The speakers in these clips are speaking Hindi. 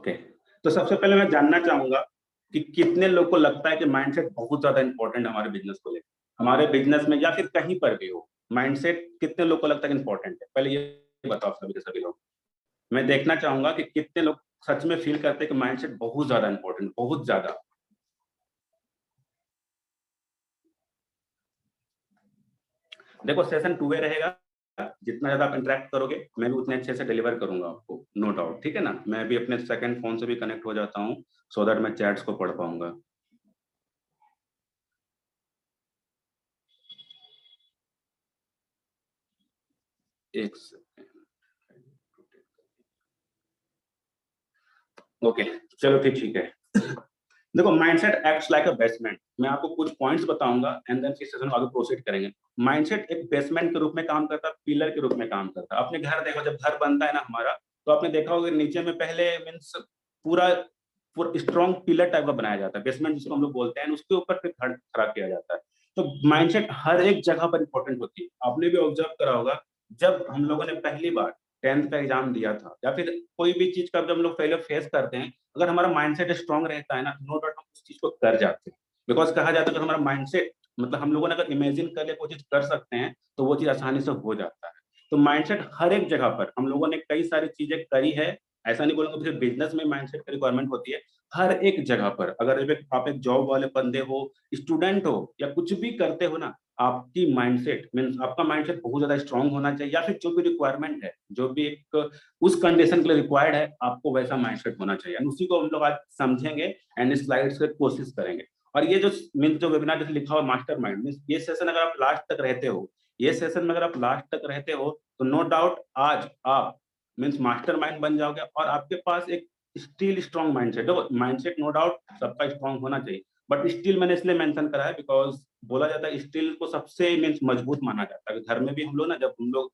ओके, तो सबसे पहले मैं जानना चाहूंगा कि कितने लोग को लगता है कि माइंडसेट बहुत ज्यादा इंपॉर्टेंट है हमारे बिजनेस को लेकर, हमारे बिजनेस में या फिर कहीं पर भी हो। माइंडसेट कितने लोग को लगता है कि इंपॉर्टेंट है, पहले ये बताओ सभी के सभी लोग। मैं देखना चाहूंगा कि कितने लोग सच में फील करते हैं कि माइंडसेट बहुत ज्यादा इंपॉर्टेंट, बहुत ज्यादा। देखो, सेशन टू वे रहेगा। जितना ज्यादा आप इंटरेक्ट करोगे मैं भी उतने अच्छे से डिलीवर करूंगा आपको, नो डाउट। ठीक है ना, मैं भी अपने सेकंड फोन से भी कनेक्ट हो जाता हूँ सो दैट मैं चैट्स को पढ़ पाऊंगा। एक ओके, चलो फिर ठीक है। देखो, माइंडसेट एक्ट्स लाइक अ बेसमेंट। मैं आपको कुछ पॉइंट्स बताऊंगा एंड देन फिर सेशन आगे प्रोसीड करेंगे। माइंडसेट एक बेसमेंट के रूप में काम करता है, पिलर के रूप में काम करता है। अपने घर देखो, जब घर बनता है ना हमारा, तो आपने देखा होगा नीचे में पहले मीन्स पूरा पूरा स्ट्रॉन्ग पिलर टाइप का बनाया जाता है, बेसमेंट जिसको हम लोग बोलते हैं, उसके ऊपर फिर घर खड़ा किया जाता है। तो माइंडसेट हर एक जगह पर इंपॉर्टेंट होती है। आपने भी ऑब्जर्व करा होगा, जब हम लोगों ने पहली बार 10th का एग्जाम दिया था या फिर कोई भी चीज का जब हम लोग फेलियर फेस करते हैं, अगर हमारा माइंडसेट स्ट्रांग रहता है ना, नो डाउट हम उस चीज को कर जाते हैं। बिकॉज कहा जाता है कि हमारा माइंडसेट मतलब हम लोगों ने अगर इमेजिन कर लिया कोई चीज कर सकते हैं तो वो चीज आसानी से हो जाता है। तो माइंडसेट हर एक जगह पर हम लोगों ने कई सारी चीजें करी है। ऐसा नहीं बोलूंगा सिर्फ बिजनेस में माइंडसेट की रिक्वायरमेंट होती है, हर एक जगह पर। अगर आप एक जॉब वाले बंदे हो, स्टूडेंट हो, या कुछ भी करते हो ना, आपकी माइंडसेट मीन्स आपका माइंडसेट बहुत ज्यादा स्ट्रांग होना चाहिए। या फिर जो भी रिक्वायरमेंट है, जो भी एक उस कंडीशन के लिए रिक्वायर्ड है, आपको वैसा माइंडसेट होना चाहिए। उसी को हम लोग आज समझेंगे एंड स्लाइड्स से कोशिश करेंगे। और ये जो मीन्स जो वेबिनार जैसे लिखा हुआ मास्टर माइंड मीन्स, ये सेशन अगर आप लास्ट तक रहते हो, ये सेशन में अगर आप लास्ट तक रहते हो, तो नो डाउट आज आप मीन्स मास्टर माइंड बन जाओगे और आपके पास एक स्टिल स्ट्रॉन्ग माइंडसेट। देखो, माइंडसेट नो डाउट सबका स्ट्रॉन्ग होना चाहिए, बट स्टिल मैंने इसलिए मेंशन करा है बिकॉज बोला जाता है स्टील को सबसे मीन्स मजबूत माना जाता है। घर में भी हम लोग ना, जब हम लोग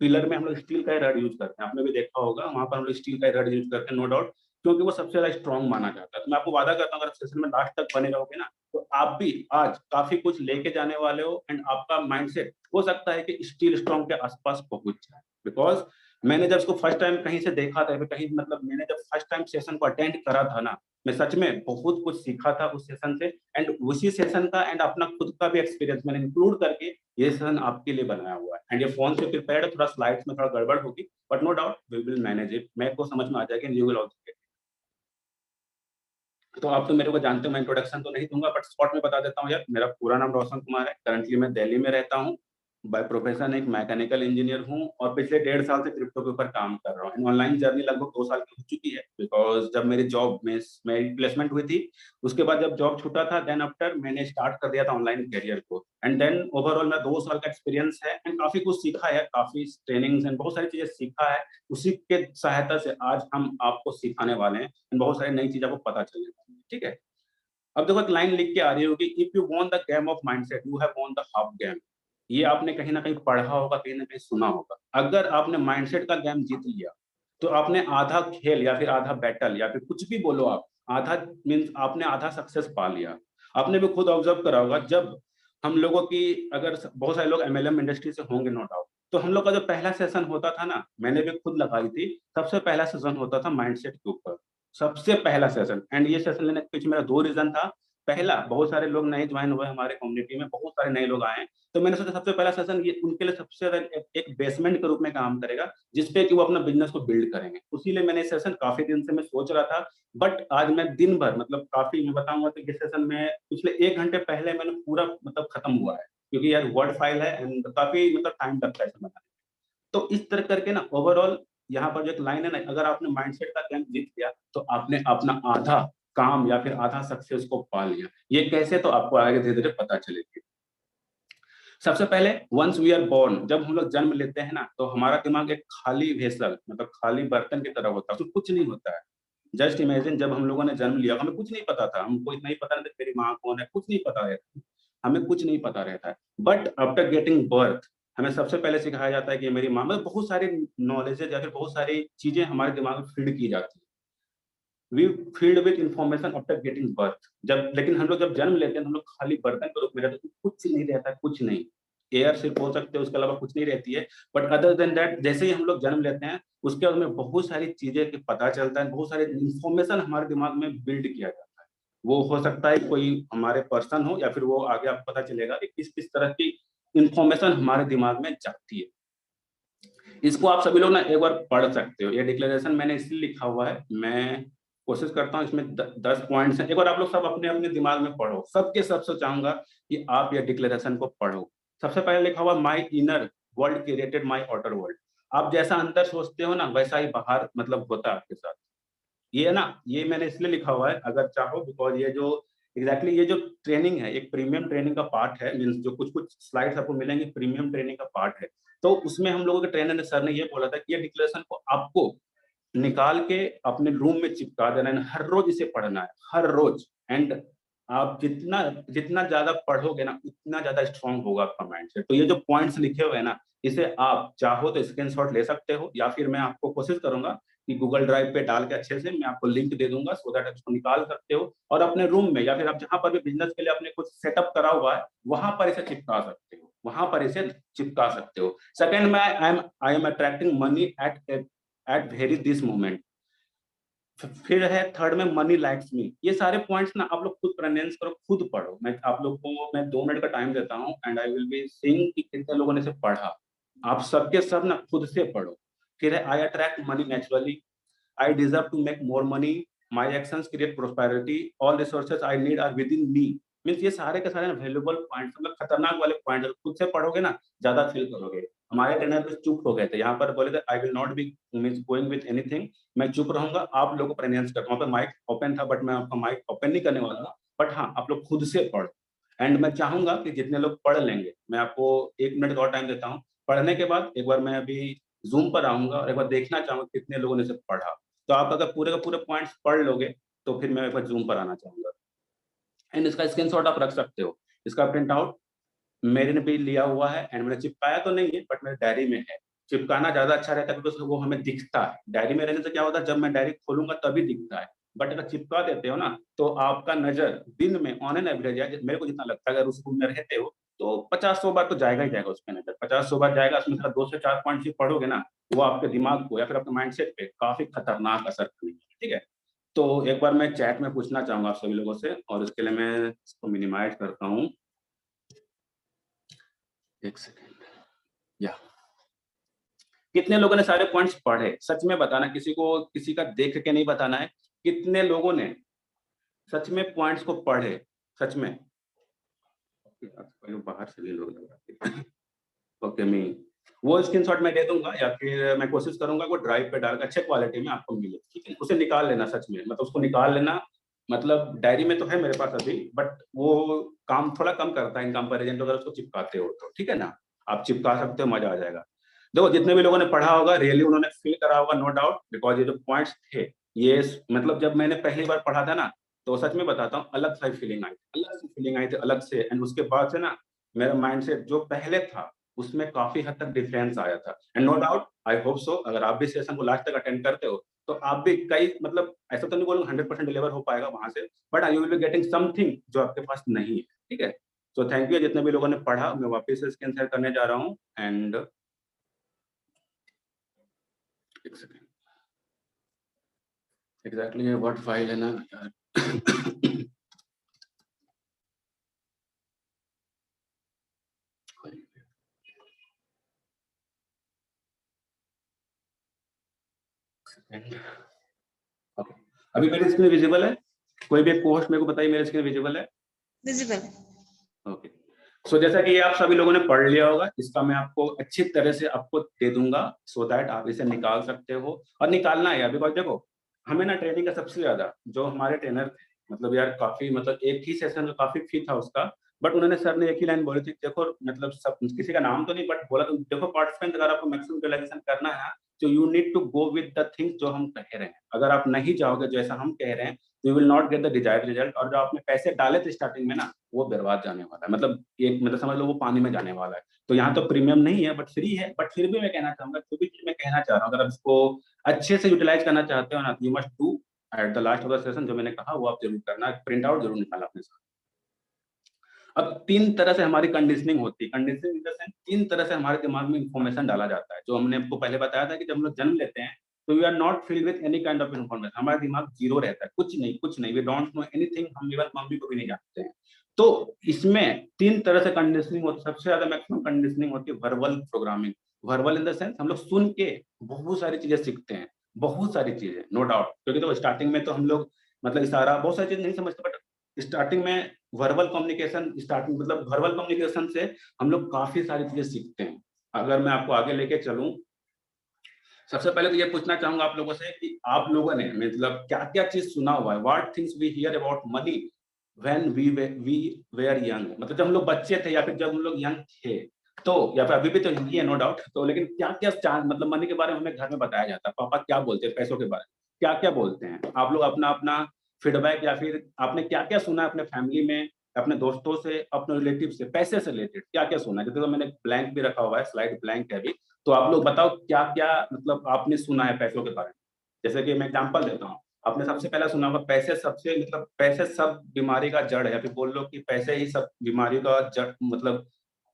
पिलर में हम लोग स्टील का ही रड यूज करते हैं, आपने भी देखा होगा वहां पर हम लोग स्टील का ही रड यूज करते हैं, नो डाउट, क्योंकि वो सबसे ज्यादा स्ट्रॉन्ग माना जाता है। तो मैं आपको वादा करता हूँ, अगर सेशन में लास्ट तक बने रहोगे ना, तो आप भी आज काफी कुछ लेके जाने वाले हो एंड आपका माइंडसेट हो सकता है कि स्टील स्ट्रॉन्ग के आसपास पहुंच जाए। बिकॉज मैंने जब इसको फर्स्ट टाइम कहीं से देखा था, कहीं मतलब मैंने जब फर्स्ट टाइम सेशन को अटेंड करा था ना, मैं सच में बहुत कुछ सीखा था उस सेशन से। एंड उसी सेशन का एंड अपना खुद का भी एक्सपीरियंस मैंने इंक्लूड करके ये सेशन आपके लिए बनाया हुआ है। एंड ये फोन से प्रिपेयर्ड है, थोड़ा स्लाइड्स में थोड़ा गड़बड़ होगी, but no doubt we will manage it. मेरे को समझ में आ जाएगा, यू विल ऑल्सो गेट। तो आप तो मेरे को जानते हो, मैं इंट्रोडक्शन तो नहीं दूंगा, बट स्पॉट में बता देता हूँ यार, मेरा पूरा नाम रोशन कुमार है। करंटली मैं दिल्ली में रहता हूँ। बाय प्रोफेशन एक मैकेनिकल इंजीनियर हूँ और पिछले 1.5 साल से क्रिप्टो के ऊपर काम कर रहा हूँ। ऑनलाइन जर्नी लगभग 2 साल की हो चुकी है, बिकॉज जब मेरी जॉब में मेरी प्लेसमेंट हुई थी, उसके बाद जब जॉब छूटा था, देन आफ्टर मैंने स्टार्ट कर दिया था ऑनलाइन करियर को। एंड देन ओवरऑल मेरा 2 साल का एक्सपीरियंस है एंड काफी कुछ सीखा है, काफी ट्रेनिंग्स एंड बहुत सारी चीजें सीखा है। उसी के सहायता से आज हम आपको सिखाने वाले हैं एंड बहुत सारी नई चीजों को पता चलेगा। ठीक है, अब देखो एक लाइन लिख के आ रही होगी, if you won the game of mindset you have won the half game. ये आपने कहीं ना कहीं पढ़ा होगा, कहीं ना कहीं सुना होगा। अगर आपने माइंडसेट का गेम जीत लिया, तो आपने आधा खेल या फिर आधा बैटल या फिर कुछ भी बोलो आप, आधा मीन्स आपने आधा सक्सेस पा लिया। आपने भी खुद ऑब्जर्व करा होगा, जब हम लोगों की अगर बहुत सारे लोग एमएलएम इंडस्ट्री से होंगे नो डाउट, तो हम लोग का जो पहला सेशन होता था ना, मैंने भी खुद लगाई थी, सबसे पहला सेशन होता था माइंडसेट के ऊपर, सबसे पहला सेशन। एंड ये सेशन लेने के पीछे मेरा दो रीजन था। पहला, बहुत सारे लोग नए ज्वाइन हुए हमारे कम्युनिटी में, बहुत सारे नए लोग आए, तो मैंने सोचा सबसे पहला सेशन ये उनके लिए सबसे ज्यादा एक बेसमेंट के रूप में काम करेगा, जिसपे कि वो अपना बिजनेस को बिल्ड करेंगे। उसीलिए मैंने सेशन काफी दिन से मैं सोच रहा था। बट आज मैं दिन भर मतलब काफी मैं बताऊंगा तो ये सेशन में पिछले 1 घंटे पहले मैंने पूरा मतलब खत्म हुआ है, क्योंकि यार वर्ड फाइल है एंड काफी मतलब टाइम लगता है इसे बनाने में। तो इस तरह करके ना ओवरऑल यहाँ पर जो एक लाइन है ना, अगर आपने माइंडसेट का गेम जीत लिया, तो आपने अपना आधा काम या फिर आधा सक्सेस को पा लिया। ये कैसे, तो आपको आगे धीरे धीरे पता चलेगी। सबसे पहले, वंस वी आर बोर्न, जब हम लोग जन्म लेते हैं ना, तो हमारा दिमाग एक खाली वेसल मतलब खाली बर्तन की तरह होता है, उसमें कुछ नहीं होता है। जस्ट इमेजिन, जब हम लोगों ने जन्म लिया, हमें कुछ नहीं पता था, हमको इतना ही पता नहीं था मेरी माँ कौन है, कुछ नहीं पता है, हमें कुछ नहीं पता रहता है। बट आफ्टर गेटिंग बर्थ, हमें सबसे पहले सिखाया जाता है कि मेरी माँ में बहुत सारी नॉलेजेज या फिर बहुत सारी चीजें हमारे दिमाग में फीड की जाती है। We filled with information after getting birth. जब लेकिन हम लोग जब जन्म लेते हैं, तो हम लोग खाली बर्तन के रूप में रहते हैं, कुछ नहीं रहता है, कुछ नहीं। एयर सिर्फ बोल सकते हो, उसके अलावा कुछ नहीं रहती है। बट अदर देन दैट, जैसे ही हम लोग जन्म लेते हैं उसके बाद में बहुत सारी चीजें के पता चलता है, बहुत सारे इंफॉर्मेशन हमारे दिमाग में बिल्ड किया जाता है। वो हो सकता है कोई हमारे पर्सन हो, या फिर वो आगे आपको पता चलेगा कि किस किस तरह की इंफॉर्मेशन हमारे दिमाग में जाती है। इसको आप सभी लोग ना एक बार पढ़ सकते हो। ये डिक्लेरेशन मैंने इसलिए लिखा हुआ है, मैं कोशिश करता हूँ इसमें 10 पॉइंट्स हैं, एक बार आप लोग सब अपने अपने दिमाग में पढ़ो। सबके सबसे चाहूंगा कि आप ये डिक्लेरेशन को पढ़ो। सबसे पहले लिखा हुआ, my inner world created my outer world. आप जैसा अंदर सोचते हो ना, वैसा ही बाहर मतलब होता है आपके साथ। ये है ना, ये मैंने इसलिए लिखा हुआ है, अगर चाहो, बिकॉज ये जो ये जो ट्रेनिंग है, एक प्रीमियम ट्रेनिंग का पार्ट है, मीन्स जो कुछ कुछ स्लाइड्स आपको मिलेंगे प्रीमियम ट्रेनिंग का पार्ट है। तो उसमें हम लोगों के ट्रेनर ने, सर ने ये बोला था कि ये डिक्लेरेशन को आपको निकाल के अपने रूम में चिपका देना है, हर रोज इसे पढ़ना है, हर रोज। एंड आप जितना जितना ज्यादा पढ़ोगे ना, उतना ज्यादा स्ट्रांग होगा आपका माइंडसेट। तो ये जो पॉइंट्स लिखे हुए हैं ना, इसे आप चाहो तो स्क्रीनशॉट ले सकते हो, या फिर मैं आपको कोशिश करूंगा कि गूगल ड्राइव पे डाल के अच्छे से मैं आपको लिंक दे दूंगा, सो दैट उसको निकाल सकते हो और अपने रूम में, या फिर आप जहां पर भी बिजनेस के लिए आपने कुछ सेटअप करा हुआ है, वहां पर इसे चिपका सकते हो, वहां पर इसे चिपका सकते हो। सेकंड में, I am attracting money at very this moment. फिर है थर्ड में, मनी लाइक्स मी। ये सारे पॉइंट्स ना आप लोग खुद प्रोनाउंस करो, खुद पढ़ो। मैं आप लोग को मैं 2 मिनट का टाइम देता हूँ, and I will be seeing कि कितने लोगों ने इसे पढ़ा। आप सबके सब ना खुद से पढ़ो। फिर है, I attract money naturally, I deserve to make more money, my actions create prosperity, all resources I need are within me. Means ये सारे के सारे वैल्यूबल पॉइंट, मतलब खतरनाक वाले पॉइंट, खुद से पढ़ोगे ना ज्यादा फील करोगे। हमारे ट्रेनर भी चुप हो गए थे यहाँ पर, बोले थे I will not be means going with anything, मैं चुप रहूंगा, आप लोगों को प्रेजेंस करता हूँ। वहाँ पे माइक ओपन था, बट मैं आपका माइक ओपन नहीं करने वाला था। बट हाँ, आप लोग खुद से पढ़ो। एंड मैं चाहूंगा कि जितने लोग पढ़ लेंगे, मैं आपको 1 मिनट का और टाइम देता हूँ। पढ़ने के बाद एक बार मैं अभी जूम पर आऊंगा और एक बार देखना चाहूंगा कितने लोगों ने इसे पढ़ा। तो आप अगर पूरे का पूरे पॉइंट्स पढ़ लोगे, तो फिर मैं एक बार जूम पर आना चाहूंगा। एंड इसका स्क्रीनशॉट आप रख सकते हो। इसका प्रिंट आउट मेरे ने भी लिया हुआ है, एंड मैंने चिपकाया तो नहीं है, बट मेरे डायरी में है। चिपकाना ज्यादा अच्छा रहता है क्योंकि वो हमें दिखता है। डायरी में रहने से क्या होता है, जब मैं डायरी खोलूंगा तभी दिखता है। बट अगर चिपका देते हो ना, तो आपका नजर दिन में ऑन एन एवरेज है, मेरे को जितना लगता है, अगर उस रूम में रहते हो तो 50-100 बार तो जाएगा ही जाएगा उस पर नजर। 50-100 बार जाएगा, उसमें से 2 से 4 पॉइंट पढ़ोगे ना, वो आपके दिमाग को या फिर आपके माइंडसेट पे काफी खतरनाक असर करेगी। ठीक है, तो एक बार मैं चैट में पूछना चाहूंगा आप सभी लोगों से, और इसके लिए मैं इसको मिनिमाइज करता हूँ। एक सेकेंड। या कितने लोगों ने सारे पॉइंट्स पढ़े, सच में बताना, किसी को किसी का देख के नहीं बताना है। कितने लोगों ने सच में पॉइंट्स को पढ़े, सच में। बाहर से भी लोग लग रहा है। ओके, मैं वो स्क्रीनशॉट मैं दे दूंगा, या फिर मैं कोशिश करूंगा वो ड्राइव पे डालकर अच्छे क्वालिटी में आपको मिले। ठीक है, उसे निकाल लेना सच में, मतलब उसको निकाल लेना। मतलब डायरी में तो है मेरे पास अभी, बट वो काम थोड़ा कम करता है इन कंपेरिजन तो, अगर उसको चिपकाते हो तो। ठीक है ना, आप चिपका सकते हो, मजा आ जाएगा। देखो, जितने भी लोगों ने पढ़ा होगा, रियली उन्होंने फील करा होगा, नो डाउट, बिकॉज ये जो पॉइंट्स थे, ये मतलब जब मैंने पहली बार पढ़ा था ना, तो सच में बताता हूँ, अलग सा फीलिंग आई, अलग सी फीलिंग आई थी, अलग से। एंड उसके बाद से ना, मेरा माइंडसेट जो पहले था उसमें काफी हद तक डिफरेंस आया था। And no doubt, I hope so, अगर आप भी सेशन को लास्ट तक अटेंड करते हो, तो आप भी कई, मतलब ऐसा तो नहीं बोलूंगा 100% डिलीवर हो पाएगा वहां से, but you will be getting something जो आपके पास नहीं है। ठीक है, तो थैंक यू जितने भी लोगों ने पढ़ा। मैं वापस से स्क्रीन शेयर करने जा रहा हूँ, एंड एक सेकेंड, एग्जैक्टली ये वर्ड फाइल है ना यार। ओके, अभी मेरी स्क्रीन विजिबल है? कोई भी एक पोस्ट मेरे को बताइए, मेरी स्क्रीन विजिबल है? विजिबल। ओके, सो जैसा कि ये आप सभी लोगों ने पढ़ लिया होगा, इसका मैं आपको अच्छी तरह से आपको दे दूंगा, सो दैट आप इसे निकाल सकते हो। और निकालना है यार, बिकॉज देखो, हमें ना ट्रेनिंग का सबसे ज्यादा, जो हमारे ट्रेनर थे, मतलब यार काफी, मतलब एक ही सेशन का काफी फी था उसका, बट उन्होंने, सर ने एक ही लाइन बोली थी, देखो मतलब सब, किसी का नाम तो नहीं, बट बोला तो, देखो पार्टिसिपेंट, अगर आपको मैक्सिमम यूटिलाइजेशन करना है, तो you need to go with the things जो हम कह रहे हैं। अगर आप नहीं जाओगे जैसा हम कह रहे हैं, तो you will not get the desired result. और जो आपने पैसे डाले थे स्टार्टिंग में ना, वो बर्बाद जाने वाला है, मतलब एक, मतलब समझ लो वो पानी में जाने वाला है। तो यहाँ तो प्रीमियम नहीं है, बट फ्री है। बट फिर भी मैं कहना चाहूंगा, जो भी चीज मैं कहना चाह रहा हूँ, अगर आप इसको अच्छे से यूटिलाइज करना चाहते हो ना, you must do at the last of the session, जो मैंने कहा वो आप जरूर करना, प्रिंट आउट जरूर निकालना अपने साथ। अब 3 तरह से हमारी कंडीशनिंग होती है। कंडीशनिंग इन द सेंस 3 तरह से हमारे दिमाग में इन्फॉर्मेशन डाला जाता है। जो हमने आपको पहले बताया था कि जब हम लोग जन्म लेते हैं तो we are not filled with any kind of information. हमारा दिमाग जीरो रहता है, कुछ नहीं, वी डोंट नो एनीथिंग। हम इवन मम्मी को भी नहीं जानते हैं। तो इसमें 3 तरह से कंडीशनिंग होती है। सबसे ज्यादा मैक्सिमम कंडीशनिंग होती है verbal programming. Verbal in the sense हम लोग सुन के बहुत सारी चीजें सीखते हैं, बहुत सारी चीजें, नो डाउट। क्योंकि तो स्टार्टिंग में तो हम लोग मतलब इशारा बहुत सारी चीज नहीं समझते, बट स्टार्टिंग में वर्बल कम्युनिकेशन, स्टार्टिंग मतलब वर्बल कम्युनिकेशन से हम लोग काफी सारी चीजें सीखते हैं। अगर मैं आपको आगे लेके चलूं, सबसे पहले तो ये पूछना चाहूंगा आप लोगों से कि आप लोगों ने मतलब क्या क्या चीज सुना हुआ है, what things we hear about money when we were young. मतलब जब हम लोग बच्चे थे या फिर जब हम लोग यंग थे, तो या फिर अभी भी तो यंग है नो डाउट, तो लेकिन क्या क्या चांस मतलब मनी के बारे में हमें घर में बताया जाता है, पापा क्या बोलते हैं पैसों के बारे में, क्या क्या बोलते हैं आप लोग, अपना अपना फीडबैक, या फिर आपने क्या क्या सुना है अपने फैमिली में, अपने दोस्तों से, अपने रिलेटिव से, पैसे से रिलेटेड क्या क्या सुना है। जैसे तो मैंने ब्लैंक भी रखा हुआ है, स्लाइड ब्लैंक है अभी, तो आप लोग बताओ क्या क्या मतलब आपने सुना है पैसों के बारे में। जैसे कि मैं एग्जांपल देता हूँ, आपने सबसे पहला सुना होगा पैसे सबसे मतलब पैसे सब बीमारी का जड़ है, या फिर बोल लो कि पैसे ही सब बीमारी का जड़, मतलब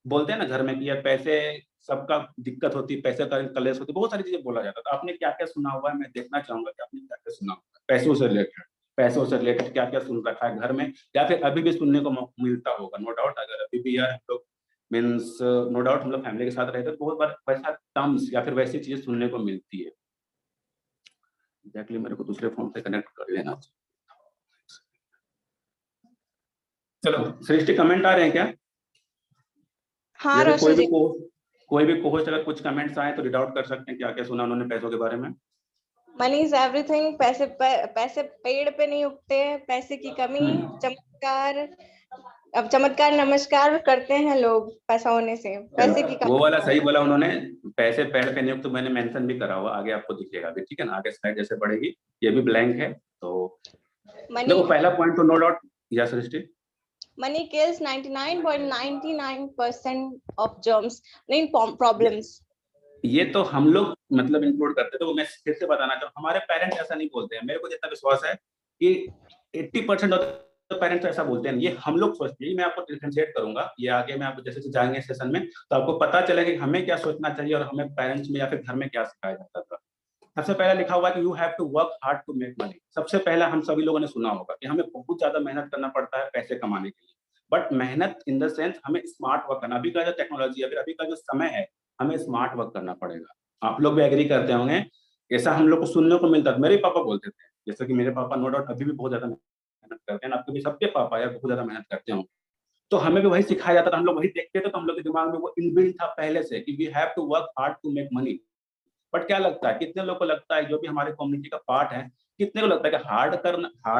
बोलते हैं ना घर में कि यार पैसे सबका दिक्कत होती है, पैसे का कलेश होती है, बहुत सारी चीजें बोला जाता है। तो आपने क्या क्या सुना हुआ है, मैं देखना चाहूंगा कि आपने क्या क्या सुना हुआ है पैसों से रिलेटेड। पैसों से रिलेटेड क्या क्या सुन रखा है घर में, या फिर अभी भी सुनने को मिलता होगा नो डाउट। अगर अभी भी यार हम लोग मीन्स नो डाउट हम लोग फैमिली के साथ रहते हैं तो बहुत बार वैसा टर्म्स या फिर वैसी चीजें सुनने को मिलती है। एग्जैक्टली मेरे को दूसरे फोन से कनेक्ट कर लेना चाहिए। चलो सृष्टि, कमेंट आ रहे हैं क्या? हाँ या फिर रोशन जी। कोई भी कोहोस्ट अगर कुछ कमेंट्स आए तो रीड आउट कर सकते हैं क्या क्या सुना उन्होंने पैसों के बारे में। Money is everything. पैसे पेड़ पे नहीं उगते हैं, पैसे की कमी चमत्कार। अब चमत्कार नमस्कार करते हैं लोग पैसा होने से, पैसे की वो कमी। वाला सही बोला उन्होंने, पैसे पेड़ पे नहीं, तो मैंने मेंशन भी करा हुआ, आगे आपको दिखेगा अभी, ठीक है ना, आगे स्लाइड जैसे बढ़ेगी। ये भी ब्लैंक है तो मनी देखो पहला पॉइंट तो नो डाउट। या सृष्टि, मनी kills 99.99% ऑफ जर्म्स, नहीं प्रॉब्लम्स। ये तो हम लोग मतलब इंक्लूड करते थे, वो मैं फिर से बताना चाहूँ, हमारे पेरेंट्स ऐसा नहीं बोलते हैं। मेरे को जितना विश्वास है कि 80% ऑफ पेरेंट्स ऐसा बोलते हैं, ये हम लोग सोचते हैं। मैं आपको डिफरेंशिएट करूंगा ये आगे, मैं आपको जैसे जाएंगे सेशन में तो आपको पता चलेगा कि हमें क्या सोचना चाहिए और हमें पेरेंट्स में या फिर घर में क्या सिखाया जाता था। सबसे पहला लिखा हुआ है कि you have to work hard to make money. सबसे पहला हम सभी लोगों ने सुना होगा कि हमें बहुत ज्यादा मेहनत करना पड़ता है पैसे कमाने के लिए, बट मेहनत इन द सेंस हमें स्मार्ट वर्क करना। अभी का जो टेक्नोलॉजी है, अभी का जो समय है, हमें स्मार्ट वर्क करना पड़ेगा। आप लोग भी एग्री करते होंगे, ऐसा हम लोग को सुनने को मिलता था। मेरे पापा बोलते थे, जैसे कि मेरे पापा नो डाउट अभी भी बहुत ज्यादा मेहनत करते हैं, आपके भी सबके पापा यार बहुत ज्यादा मेहनत करते होंगे, तो हमें भी वही सिखाया जाता था, हम लोग वही देखते थे, तो हम लोग के दिमाग में वो इनबिल्ट था पहले से कि we have to work hard to make money. But क्या लगता है, कितने लोगों को लगता है, जो भी हमारे कम्युनिटी का पार्ट है, कितने को लगता है कि हार्ड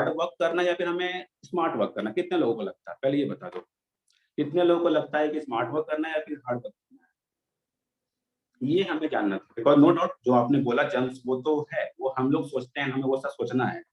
वर्क करना या फिर हमें स्मार्ट वर्क करना, कितने लोगों को लगता है, पहले ये बता दो। कितने लोगों को लगता है कि स्मार्ट वर्क करना है या फिर हार्ड वर्क करना है, ये हमें जानना था। बिकॉज नो डाउट जो आपने बोला जंक्स वो तो है, वो हम लोग सोचते हैं, हमें वो सब सोचना है।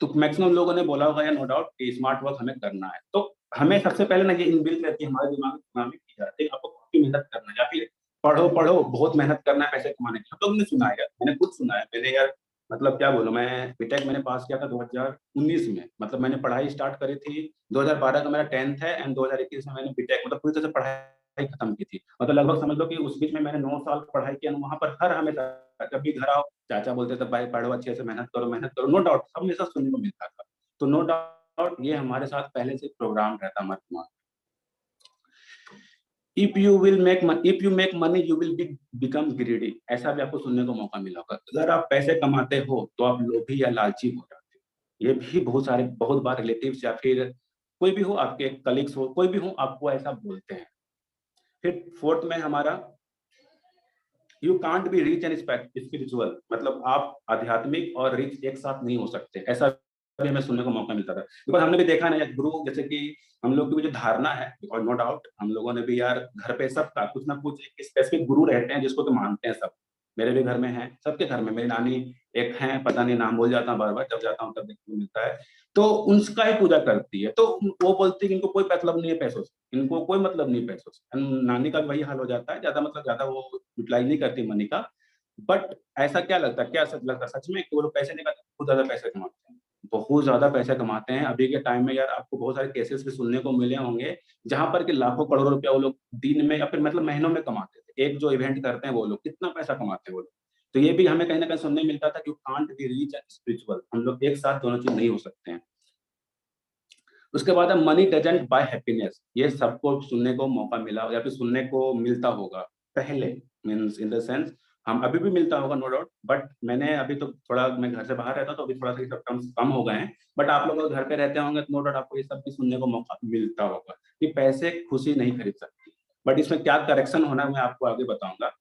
तो मैक्सिमम लोगों ने बोला होगा या नो डाउट कि स्मार्ट वर्क हमें करना है। तो हमें सबसे पहले ना ये इनबिल्ट रहती है हमारे दिमाग में की जाती है, आपको काफी मेहनत करना है या फिर पढ़ो पढ़ो बहुत मेहनत करना है पैसे कमाने के लिए। तो हमने सुना है यार, मैंने खुद सुना है, मैंने यार मतलब क्या बोलूं, मैं बीटेक मैंने पास किया था 2019 में। मतलब मैंने पढ़ाई स्टार्ट करी थी 2012 का मेरा 10th है, एंड 2021 में मैंने बीटेक मतलब पूरी तरह से पढ़ाई खत्म की थी। मतलब लगभग समझ लो कि उस बीच में मैंने 9 साल पढ़ाई किया। वहां पर हर हमेशा जब भी घर आओ चाचा बोलते थे भाई पढ़ो अच्छे से, मेहनत करो, नो डाउट हमेशा सुनने को मिलता था। तो नो डाउट ये हमारे साथ पहले से प्रोग्राम रहता हमारे दिमाग। If you make money you will become greedy, ऐसा भी आपको सुनने को मौका मिला होगा। अगर आप पैसे कमाते हो तो आप लोभी या लालची हो जाते हो। ये भी बहुत बार रिलेटिव्स या फिर कोई भी हो, आपके कलीग्स हो, कोई भी हो, आपको ऐसा बोलते हैं। फिर फोर्थ में हमारा you can't be rich and spiritual, मतलब आप आध्यात्मिक और रिच एक साथ नहीं हो सकते, ऐसा भी हमें सुनने को मौका मिलता था। बिकॉज हमने भी देखा ना यार, गुरु जैसे कि हम लोग की भी जो धारणा है, बिकॉज नो डाउट हम लोगों ने भी यार घर पे सबका कुछ ना कुछ एक स्पेसिफिक गुरु रहते हैं जिसको तो मानते हैं सब। मेरे भी घर में है, सबके घर में, मेरी नानी एक है, पता नहीं नाम भूल जाता हूँ बार बार, जब जाता हूँ तब देखने को मिलता है, तो उनका ही पूजा करती है। तो वो बोलती है कि इनको कोई मतलब नहीं है पैसों से, इनको कोई मतलब नहीं पैसों से। नानी का भी वही हाल हो जाता है, ज्यादा मतलब ज्यादा वो यूटिलाइज नहीं करती मनी का। बट ऐसा क्या लगता है, क्या सच लगता है सच में कि वो लोग पैसे नहीं कमाते, बहुत ज्यादा पैसे कमाते हैं? बहुत ज्यादा पैसे कमाते हैं। अभी के टाइम में यार आपको बहुत सारे केसेस भी सुनने को मिले होंगे जहां पर कि लाखों करोड़ों रुपया वो लोग दिन में या फिर मतलब महीनों में कमाते थे। एक जो इवेंट करते हैं वो लोग कितना पैसा कमाते हैं वो लोग। तो ये भी हमें कहीं ना कहीं सुनने मिलता था कि can't be rich and spiritual, हम लोग एक साथ दोनों चीज नहीं हो सकते हैं। उसके बाद है मनी डजंट बाय हैप्पीनेस, ये सबको सुनने को मौका मिला या फिर सुनने को मिलता होगा पहले, मीन्स इन द सेंस हम अभी भी मिलता होगा नो डाउट, बट मैंने अभी तो थोड़ा मैं घर से बाहर रहता तो अभी थोड़ा सा ये सब टर्म्स कम हो गए हैं। बट आप लोग अगर घर पे रहते होंगे तो नो डाउट आपको ये सब भी सुनने को मौका मिलता होगा कि पैसे खुशी नहीं खरीद सकती। बट इसमें क्या करेक्शन होना है मैं आपको आगे बताऊंगा।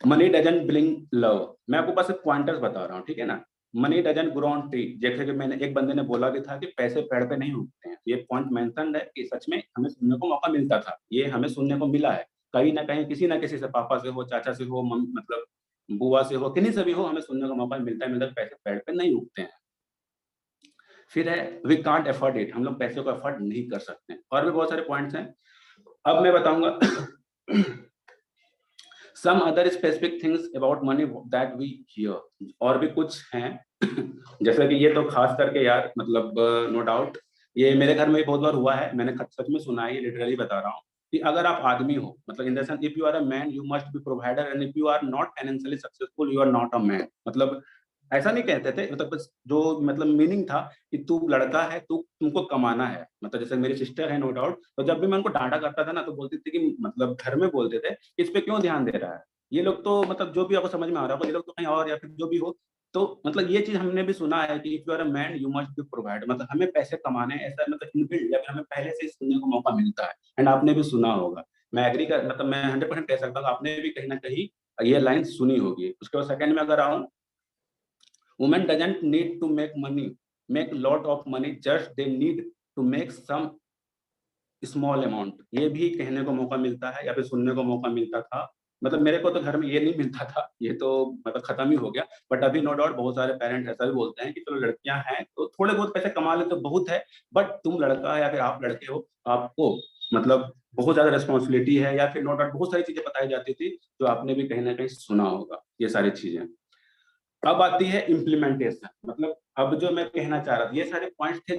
मनी डजंट ब्रिंग लव, मैं आपको बस पॉइंटर्स बता रहा हूँ, ठीक है ना। Money doesn't grow on tree, जैसे कि मैंने एक बंदे ने बोला भी था कि पैसे पेड़ पे नहीं उगते हैं, ये पॉइंट मेंशन है कि सच में हमें सुनने को मौका मिलता था, ये हमें सुनने को मिला है कहीं ना किसी से, पापा से हो, चाचा से हो, मतलब बुआ से हो, किन्हीं से भी हो, हमें सुनने का मौका मिलता है पैसे पेड़ पे नहीं उगते हैं। फिर है वी कांट अफोर्ड इट, हम लोग पैसे को अफोर्ड नहीं कर सकते। और भी बहुत सारे पॉइंट्स हैं, अब मैं बताऊंगा some other specific things about money that we hear, और भी कुछ हैं जैसे कि ये तो खास करके यार मतलब नो डाउट ये मेरे घर में भी बहुत बार हुआ है, मैंने सच में सुना है, ये लिटरली बता रहा हूँ कि अगर आप आदमी हो, मतलब in the sense if you are a man you must be provider and if you are not financially successful you are not a man. मतलब ऐसा नहीं कहते थे, मतलब बस जो मतलब मीनिंग था कि तू लड़का है, तू तुमको कमाना है। मतलब जैसे मेरी सिस्टर है नो डाउट, तो जब भी मैं उनको डांटा करता था ना तो बोलती थी कि मतलब घर में बोलते थे इस पे क्यों ध्यान दे रहा है, ये लोग तो मतलब जो भी आपको समझ में आ रहा होगा, ये लोग तो कहीं और या फिर जो भी हो। तो मतलब ये चीज हमने भी सुना है कि if you are a man you must be provide, मतलब हमें पैसे कमाने हैं, ऐसा मतलब इनबिल्ट या फिर हमें पहले से ही सुनने को मौका मिलता है। एंड आपने भी सुना होगा, मैं एग्री कर मतलब मैं 100% कह सकता हूँ आपने भी कहीं ना कहीं ये लाइन सुनी होगी। उसके बाद सेकंड में अगर आऊँ, women doesn't need to make lot of money, just they need to make some small amount, ये भी कहने को मौका मिलता है या फिर सुनने को मौका मिलता था। मतलब मेरे को तो घर में ये नहीं मिलता था, ये तो मतलब खत्म ही हो गया। बट अभी नो डाउट बहुत सारे पेरेंट्स ऐसा भी बोलते हैं कि चलो लड़कियां हैं तो थोड़े बहुत पैसे कमा ले तो बहुत है, बट तुम लड़का है या फिर आप लड़के हो, आपको मतलब बहुत ज्यादा रिस्पॉन्सिबिलिटी है, या फिर नो डाउट बहुत सारी चीजें बताई जाती थी जो आपने भी कहीं ना कहीं सुना होगा ये सारी चीजें। अब आती है इम्प्लीमेंटेशन, मतलब अब जो मैं कहना चाह रहा था, ये सारे पॉइंट्स थे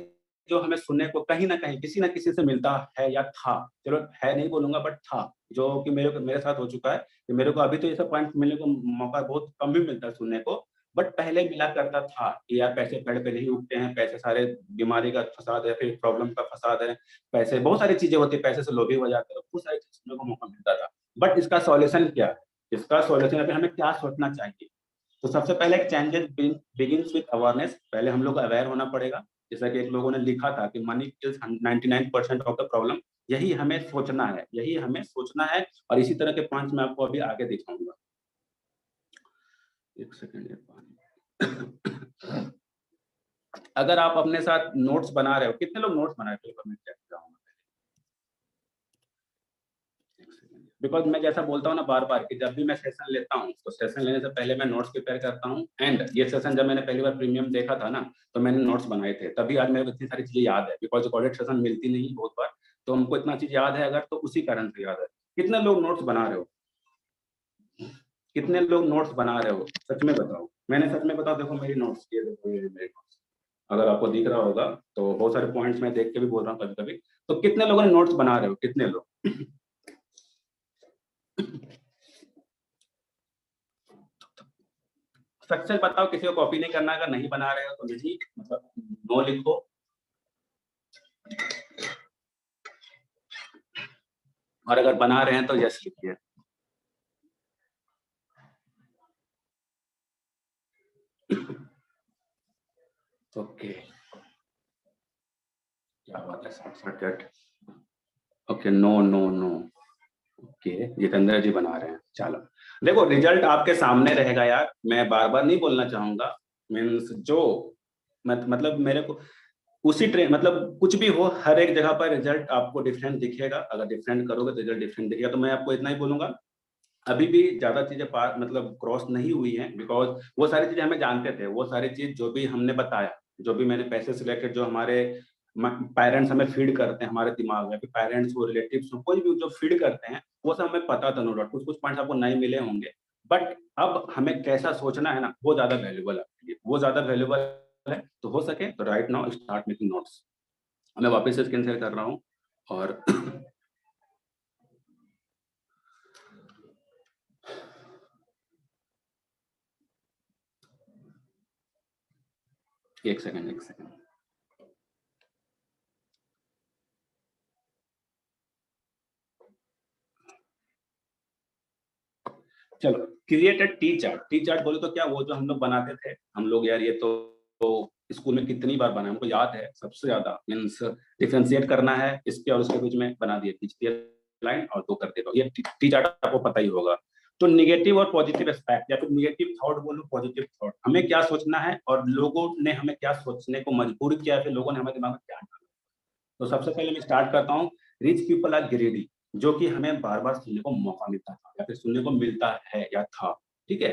जो हमें सुनने को कहीं ना किसी से मिलता है या था, चलो है नहीं बोलूंगा बट था, जो कि मेरे साथ हो चुका है कि मेरे को अभी तो ये सब पॉइंट मिलने को मौका बहुत कम ही मिलता है सुनने को। बट पहले मिला करता था कि यार पैसे पेड़ पे नहीं उगते हैं, पैसे सारे बीमारी का फसाद है, फिर प्रॉब्लम का फसाद है, पैसे बहुत सारी चीजें होती है, पैसे से लोभी हो जाते हैं, बहुत सारी चीज सुनने को मौका मिलता था। बट इसका सॉल्यूशन क्या है, इसका सॉल्यूशन अभी हमें क्या सोचना चाहिए। तो सबसे पहले एक चेंजेस बिगिंस विद अवेयरनेस, पहले हम लोग को अवेयर होना पड़ेगा। जैसा कि एक लोगों ने लिखा था कि money kills 99% of the problem, यही हमें सोचना है, यही हमें सोचना है। और इसी तरह के पांच मैं आपको अभी आगे दिखाऊंगा। एक सेकंड अगर आप अपने साथ नोट्स बना रहे हो, कितने लोग नोट्स बना रहे हो, मैं चेक कराऊंगा। बिकॉज मैं जैसा बोलता हूँ ना बार बार कि जब भी मैं सेशन लेता हूँ तो सेशन लेने से पहले मैं नोट्स प्रिपेयर करता हूँ। एंड ये सेशन जब मैंने पहली बार प्रीमियम देखा था ना तो मैंने नोट्स बनाए थे, तभी आज मेरे को इतनी सारी चीजें याद है, बिकॉज रिकॉर्डेड सेशन मिलती नहीं बहुत बार, तो हमको इतना चीज याद है अगर, तो उसी कारण से याद है। कितने लोग नोट्स बना रहे हो, कितने लोग नोट्स बना रहे हो, सच में बताओ। मैंने सच में बताओ, देखो मेरी नोट्स, ये देखो ये मेरे नोट्स, अगर आपको दिख रहा होगा तो बहुत सारे पॉइंट्स मैं देख के भी बोल रहा हूँ कभी कभी। तो कितने लोगों ने नोट्स बना रहे हो, कितने लोग सच से बताओ, किसी को कॉपी नहीं करना, अगर नहीं बना रहे हो तो नहीं, मतलब नो लिखो। और अगर बना रहे हैं तो यस लिखिए। ओके, क्या बात है, shortcut. Okay, no no no, okay Jitendra ji बना रहे हैं, चलो। देखो रिजल्ट आपके सामने रहेगा यार, मैं बार बार नहीं बोलना चाहूंगा। मीन्स जो मतलब मेरे को उसी ट्रेन, मतलब कुछ भी हो हर एक जगह पर रिजल्ट आपको डिफरेंट दिखेगा, अगर डिफरेंट करोगे तो रिजल्ट डिफरेंट दिखेगा। तो मैं आपको इतना ही बोलूंगा, अभी भी ज्यादा चीजें पार मतलब क्रॉस नहीं हुई हैं, बिकॉज वो सारी चीजें हमें जानते थे, वो सारी चीज जो भी हमने बताया, जो भी मैंने पैसे से रिलेटेड, जो हमारे पेरेंट्स हमें फीड करते हैं हमारे दिमाग में, पेरेंट्स हो, रिलेटिव्स हो, कोई भी जो फीड करते हैं, वो सब हमें पता था नो डाउट, कुछ कुछ पॉइंट्स आपको नहीं मिले होंगे। बट अब हमें कैसा सोचना है ना, वो ज्यादा वैल्यूबल है, वो ज्यादा वैल्यूबल है, तो हो सके तो right now start making notes. मैं वापस से स्क्रीन शेयर कर रहा हूँ और एक सेकंड। चलो, क्रिएट अ टी चार्ट बोले तो क्या, वो जो हम लोग बनाते थे, हम लोग यार ये तो स्कूल में कितनी बार बनाए, हमको याद है सबसे ज्यादा मीन्स डिफरेंशिएट करना है इसके और उसके बीच में बना दिए, खींच दिए लाइन और दो कर देता हूँ, ये टी चार्ट आपको पता ही होगा। तो निगेटिव और पॉजिटिव एस्पेक्ट या फिर निगेटिव थॉट बोलो पॉजिटिव थॉट, हमें क्या सोचना है और लोगों ने हमें क्या सोचने को मजबूर किया, फिर लोगों ने हमारे दिमाग में क्या डाला। तो सबसे पहले मैं स्टार्ट करता हूँ, रिच पीपल आर ग्रेडी, जो कि हमें बार बार सुनने को मौका मिलता था या फिर सुनने को मिलता है या था, ठीक है।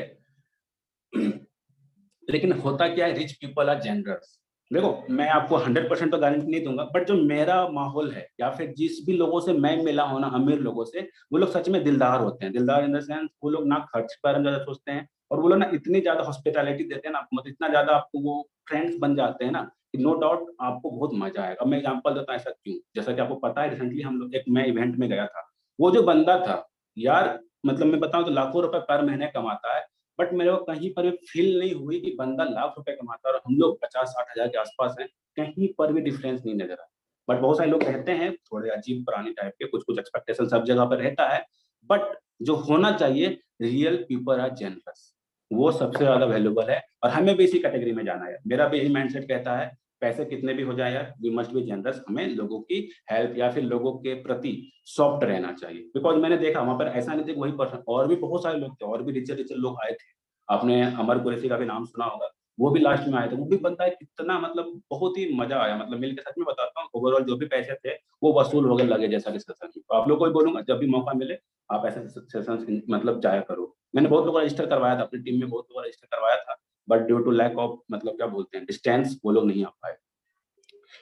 लेकिन होता क्या है, रिच पीपल आर जेनरस। देखो मैं आपको 100% तो गारंटी नहीं दूंगा, बट जो मेरा माहौल है या फिर जिस भी लोगों से मैं मिला हूं ना, अमीर लोगों से, वो लोग सच में दिलदार होते हैं। दिलदार इन द सेंस वो लोग ना खर्च के बारे में ज्यादा सोचते हैं, और वो लोग ना इतनी ज्यादा हॉस्पिटैलिटी देते हैं ना, मतलब इतना ज्यादा आपको वो फ्रेंड्स बन जाते हैं ना कि नो डाउट आपको बहुत मजा आएगा। अब मैं एग्जांपल देता हूँ ऐसा क्यों, जैसा कि आपको पता है रिसेंटली हम लोग एक मैं इवेंट में गया था, वो जो बंदा था यार, मतलब मैं बताऊं तो लाखों रुपए पर महीने कमाता है, बट मेरे को कहीं पर भी फील नहीं हुई कि बंदा लाख रुपए कमाता है और हम लोग 50-60 हजार के आसपास हैं, कहीं पर भी डिफरेंस नहीं नजर आया। बट बहुत सारे लोग रहते हैं थोड़े अजीब पुराने टाइप के, कुछ कुछ एक्सपेक्टेशन सब जगह पर रहता है, बट जो होना चाहिए, रियल पीपल आर जेनरस, वो सबसे ज्यादा वैल्यूबल है, और हमें भी इसी कैटेगरी में जाना है। मेरा भी यही माइंडसेट कहता है, पैसे कितने भी हो जाए यार, वी मस्ट बी जनरस, हमें लोगों की हेल्प या फिर लोगों के प्रति सॉफ्ट रहना चाहिए। बिकॉज मैंने देखा वहां पर ऐसा नहीं था कि वही पर्सन, और भी बहुत सारे लोग थे, और भी रिचर रिचर लोग आए थे। आपने अमर कुरैशी का भी नाम सुना होगा, वो भी लास्ट में आए थे, वो भी बनता है कितना, मतलब बहुत ही मजा आया, मतलब मिलकर सच में बताता हूँ, ओवरऑल जो भी पैसे थे वो वसूल हो गए लगे जैसा डिस्कशन। तो आप लोग को भी बोलूंगा जब भी मौका मिले आप ऐसे सेशन मतलब जाया करो। मैंने बहुत लोगों का रजिस्टर करवाया था, अपनी टीम में बहुत लोगों का रजिस्टर करवाया था, but due to lack of मतलब क्या बोलते हैं डिस्टेंस, वो लोग नहीं आ पाए।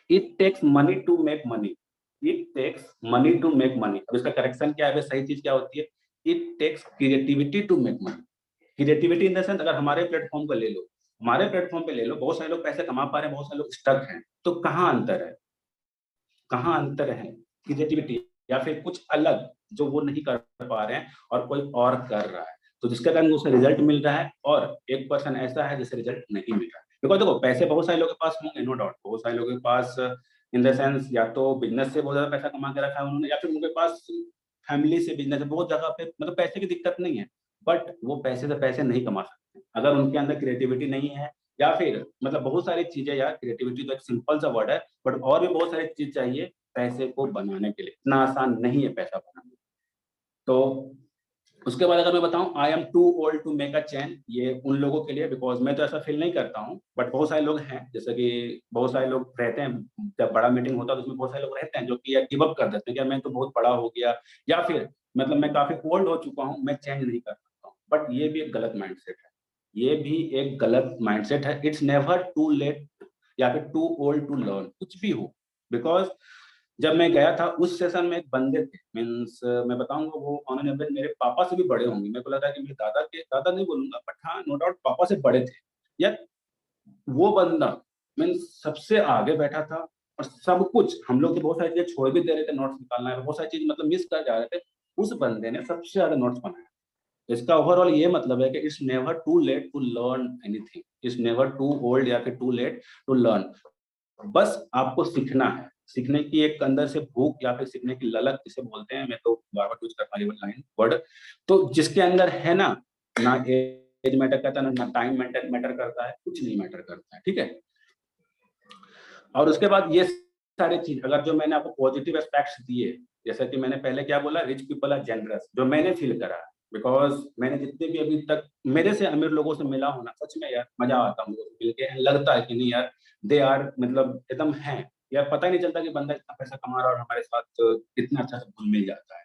It takes money to make money, it takes money to make money. अब इसका करेक्शन क्या है, सही चीज क्या होती है, it takes creativity to make money. Creativity in the sense, अगर हमारे प्लेटफॉर्म को ले लो, हमारे प्लेटफॉर्म पे ले लो, बहुत सारे लोग पैसे कमा पा रहे हैं, बहुत सारे लोग स्टक हैं, तो कहाँ अंतर है, कहाँ अंतर है, क्रिएटिविटी या फिर कुछ अलग जो वो नहीं कर पा रहे हैं और कोई और कर रहा है, तो जिसके कारण उसे रिजल्ट मिल रहा है, और एक पर्सन ऐसा है जिसे रिजल्ट नहीं मिल रहा है। बिकॉज देखो पैसे बहुत सारे लोगों के पास होंगे, नो डाउट, बहुत सारे लोगों के पास इन द सेंस या तो बिजनेस से बहुत ज्यादा पैसा कमा के रखा है उन्होंने, या फिर उनके पास फैमिली से बिजनेस है, बहुत जगह पे मतलब पैसे की दिक्कत नहीं है, बट वो पैसे से पैसे नहीं कमा सकते अगर उनके अंदर क्रिएटिविटी नहीं है, या फिर मतलब बहुत सारी चीजें यार, क्रिएटिविटी तो एक सिंपल सा वर्ड है, बट और भी बहुत सारी चीज चाहिए पैसे को बनाने के लिए, इतना आसान नहीं है पैसा बनाना। तो उसके बाद अगर मैं बताऊं, I am too old to make a chain, ये उन लोगों के लिए, बिकॉज मैं तो ऐसा फील नहीं करता हूँ, बट बहुत सारे लोग हैं, जैसे कि बहुत सारे लोग रहते हैं, जब बड़ा मीटिंग होता है तो उसमें बहुत सारे लोग रहते हैं जो कि यार गिव अप कर देते हैं कि मैं तो बहुत बड़ा हो गया, या फिर मतलब मैं काफी ओल्ड हो चुका हूँ, मैं चेंज नहीं कर सकता हूँ। बट ये भी एक गलत माइंडसेट है, ये भी एक गलत माइंडसेट है। इट्स नेवर टू लेट या फिर टू ओल्ड टू लर्न, कुछ भी हो। बिकॉज जब मैं गया था उस सेशन में एक बंदे थे, मीन्स मैं बताऊंगा वो ऑन एन एवरेज मेरे पापा से भी बड़े होंगे, मेरे को लगा कि मेरे दादा के, दादा नहीं बोलूंगा बट हाँ नो डाउट पापा से बड़े थे यार। वो बंदा मीन्स सबसे आगे बैठा था, और सब कुछ हम लोग तो बहुत सारी चीजें छोड़ भी दे रहे थे, नोट्स निकालना है, बहुत सारी चीज मतलब मिस कर जा रहे थे, उस बंदे ने सबसे ज्यादा नोट्स बनाया। इसका ओवरऑल ये मतलब है कि it's never too late to learn anything, it's never too old या फिर टू लेट टू लर्न। बस आपको सीखना है, सीखने की एक अंदर से भूख या फिर सीखने की ललक जिसे बोलते हैं, मैं तो बार बार यूज करता हूँ लाइन वर्ड, तो जिसके अंदर है ना, ना एज मैटर करता है, ना टाइम मैटर करता है, कुछ नहीं मैटर करता है, ठीक है। और उसके बाद ये सारी चीज, अगर जो मैंने आपको पॉजिटिव एस्पेक्ट्स दिए, जैसा कि मैंने पहले क्या बोला, रिच पीपल आर जेनरस, जो मैंने फील करा, बिकॉज मैंने जितने भी अभी तक मेरे से अमीर लोगों से मिला हूं ना, सच में यार मजा आता है उनको मिल के, लगता है कि नहीं यार दे आर मतलब एकदम है यार, पता ही नहीं चलता कि बंदा इतना पैसा कमा रहा है और हमारे साथ इतना अच्छा सब कुछ मिल जाता है।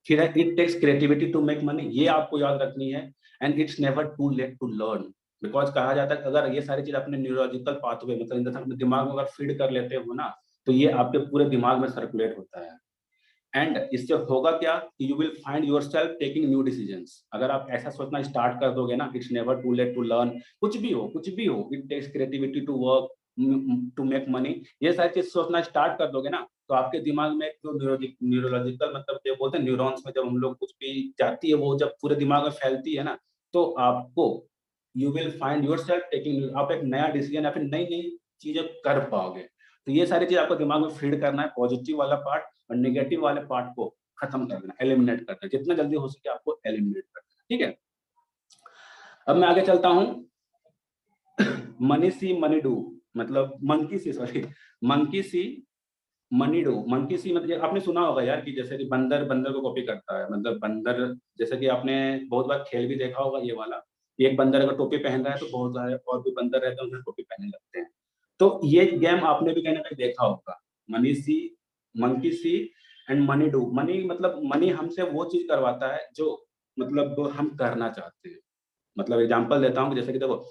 फिर है it takes creativity to make money, ये आपको याद रखनी है, and it's never too late to learn. Because कहा जाता है कि अगर ये सारी चीज अपने न्यूरोलॉजिकल पाथवे मतलब अपने दिमाग में अगर फीड कर लेते हो ना, तो ये आपके पूरे दिमाग में सर्कुलेट होता है। एंड इससे होगा क्या कि you will find yourself taking new decisions. अगर आप ऐसा सोचना स्टार्ट कर दोगे ना, it's never too late to learn, कुछ भी हो, it takes creativity to work to make money, ये सारी चीज सोचना स्टार्ट कर दोगे ना, तो आपके दिमाग में जो न्यूरोलॉजिकल मतलब जो बोलते हैं न्यूरॉन्स में जब हम लोग कुछ भी जाती है, वो जब पूरे दिमाग में फैलती है ना, तो आपको you will find yourself taking, आप एक नया डिसीजन या फिर नई नई चीजें कर पाओगे। तो ये सारी चीज आपको दिमाग में फीड करना है, पॉजिटिव वाला पार्ट और नेगेटिव वाले पार्ट को खत्म कर देना, एलिमिनेट करना, जितना जल्दी हो सके आपको एलिमिनेट करना, ठीक है। अब मैं आगे चलता हूँ। मनी सी मनी डू, मतलब monkey C, sorry, monkey C money do. Monkey सी मतलब आपने सुना होगा यार कि जैसे कि बंदर बंदर को कॉपी करता है, मतलब बंदर, जैसे कि आपने बहुत बार खेल भी देखा होगा ये वाला, एक बंदर अगर टोपी पहन रहा है तो बहुत सारे और भी बंदर रहते हैं उन्हें टोपी पहनने लगते हैं। तो ये गेम आपने भी कहीं ना कहीं देखा होगा, money see, monkey see and money do. Money मतलब मनी हमसे वो चीज करवाता है जो मतलब हम करना चाहते हैं। मतलब एग्जांपल देता हूँ कि जैसे कि देखो,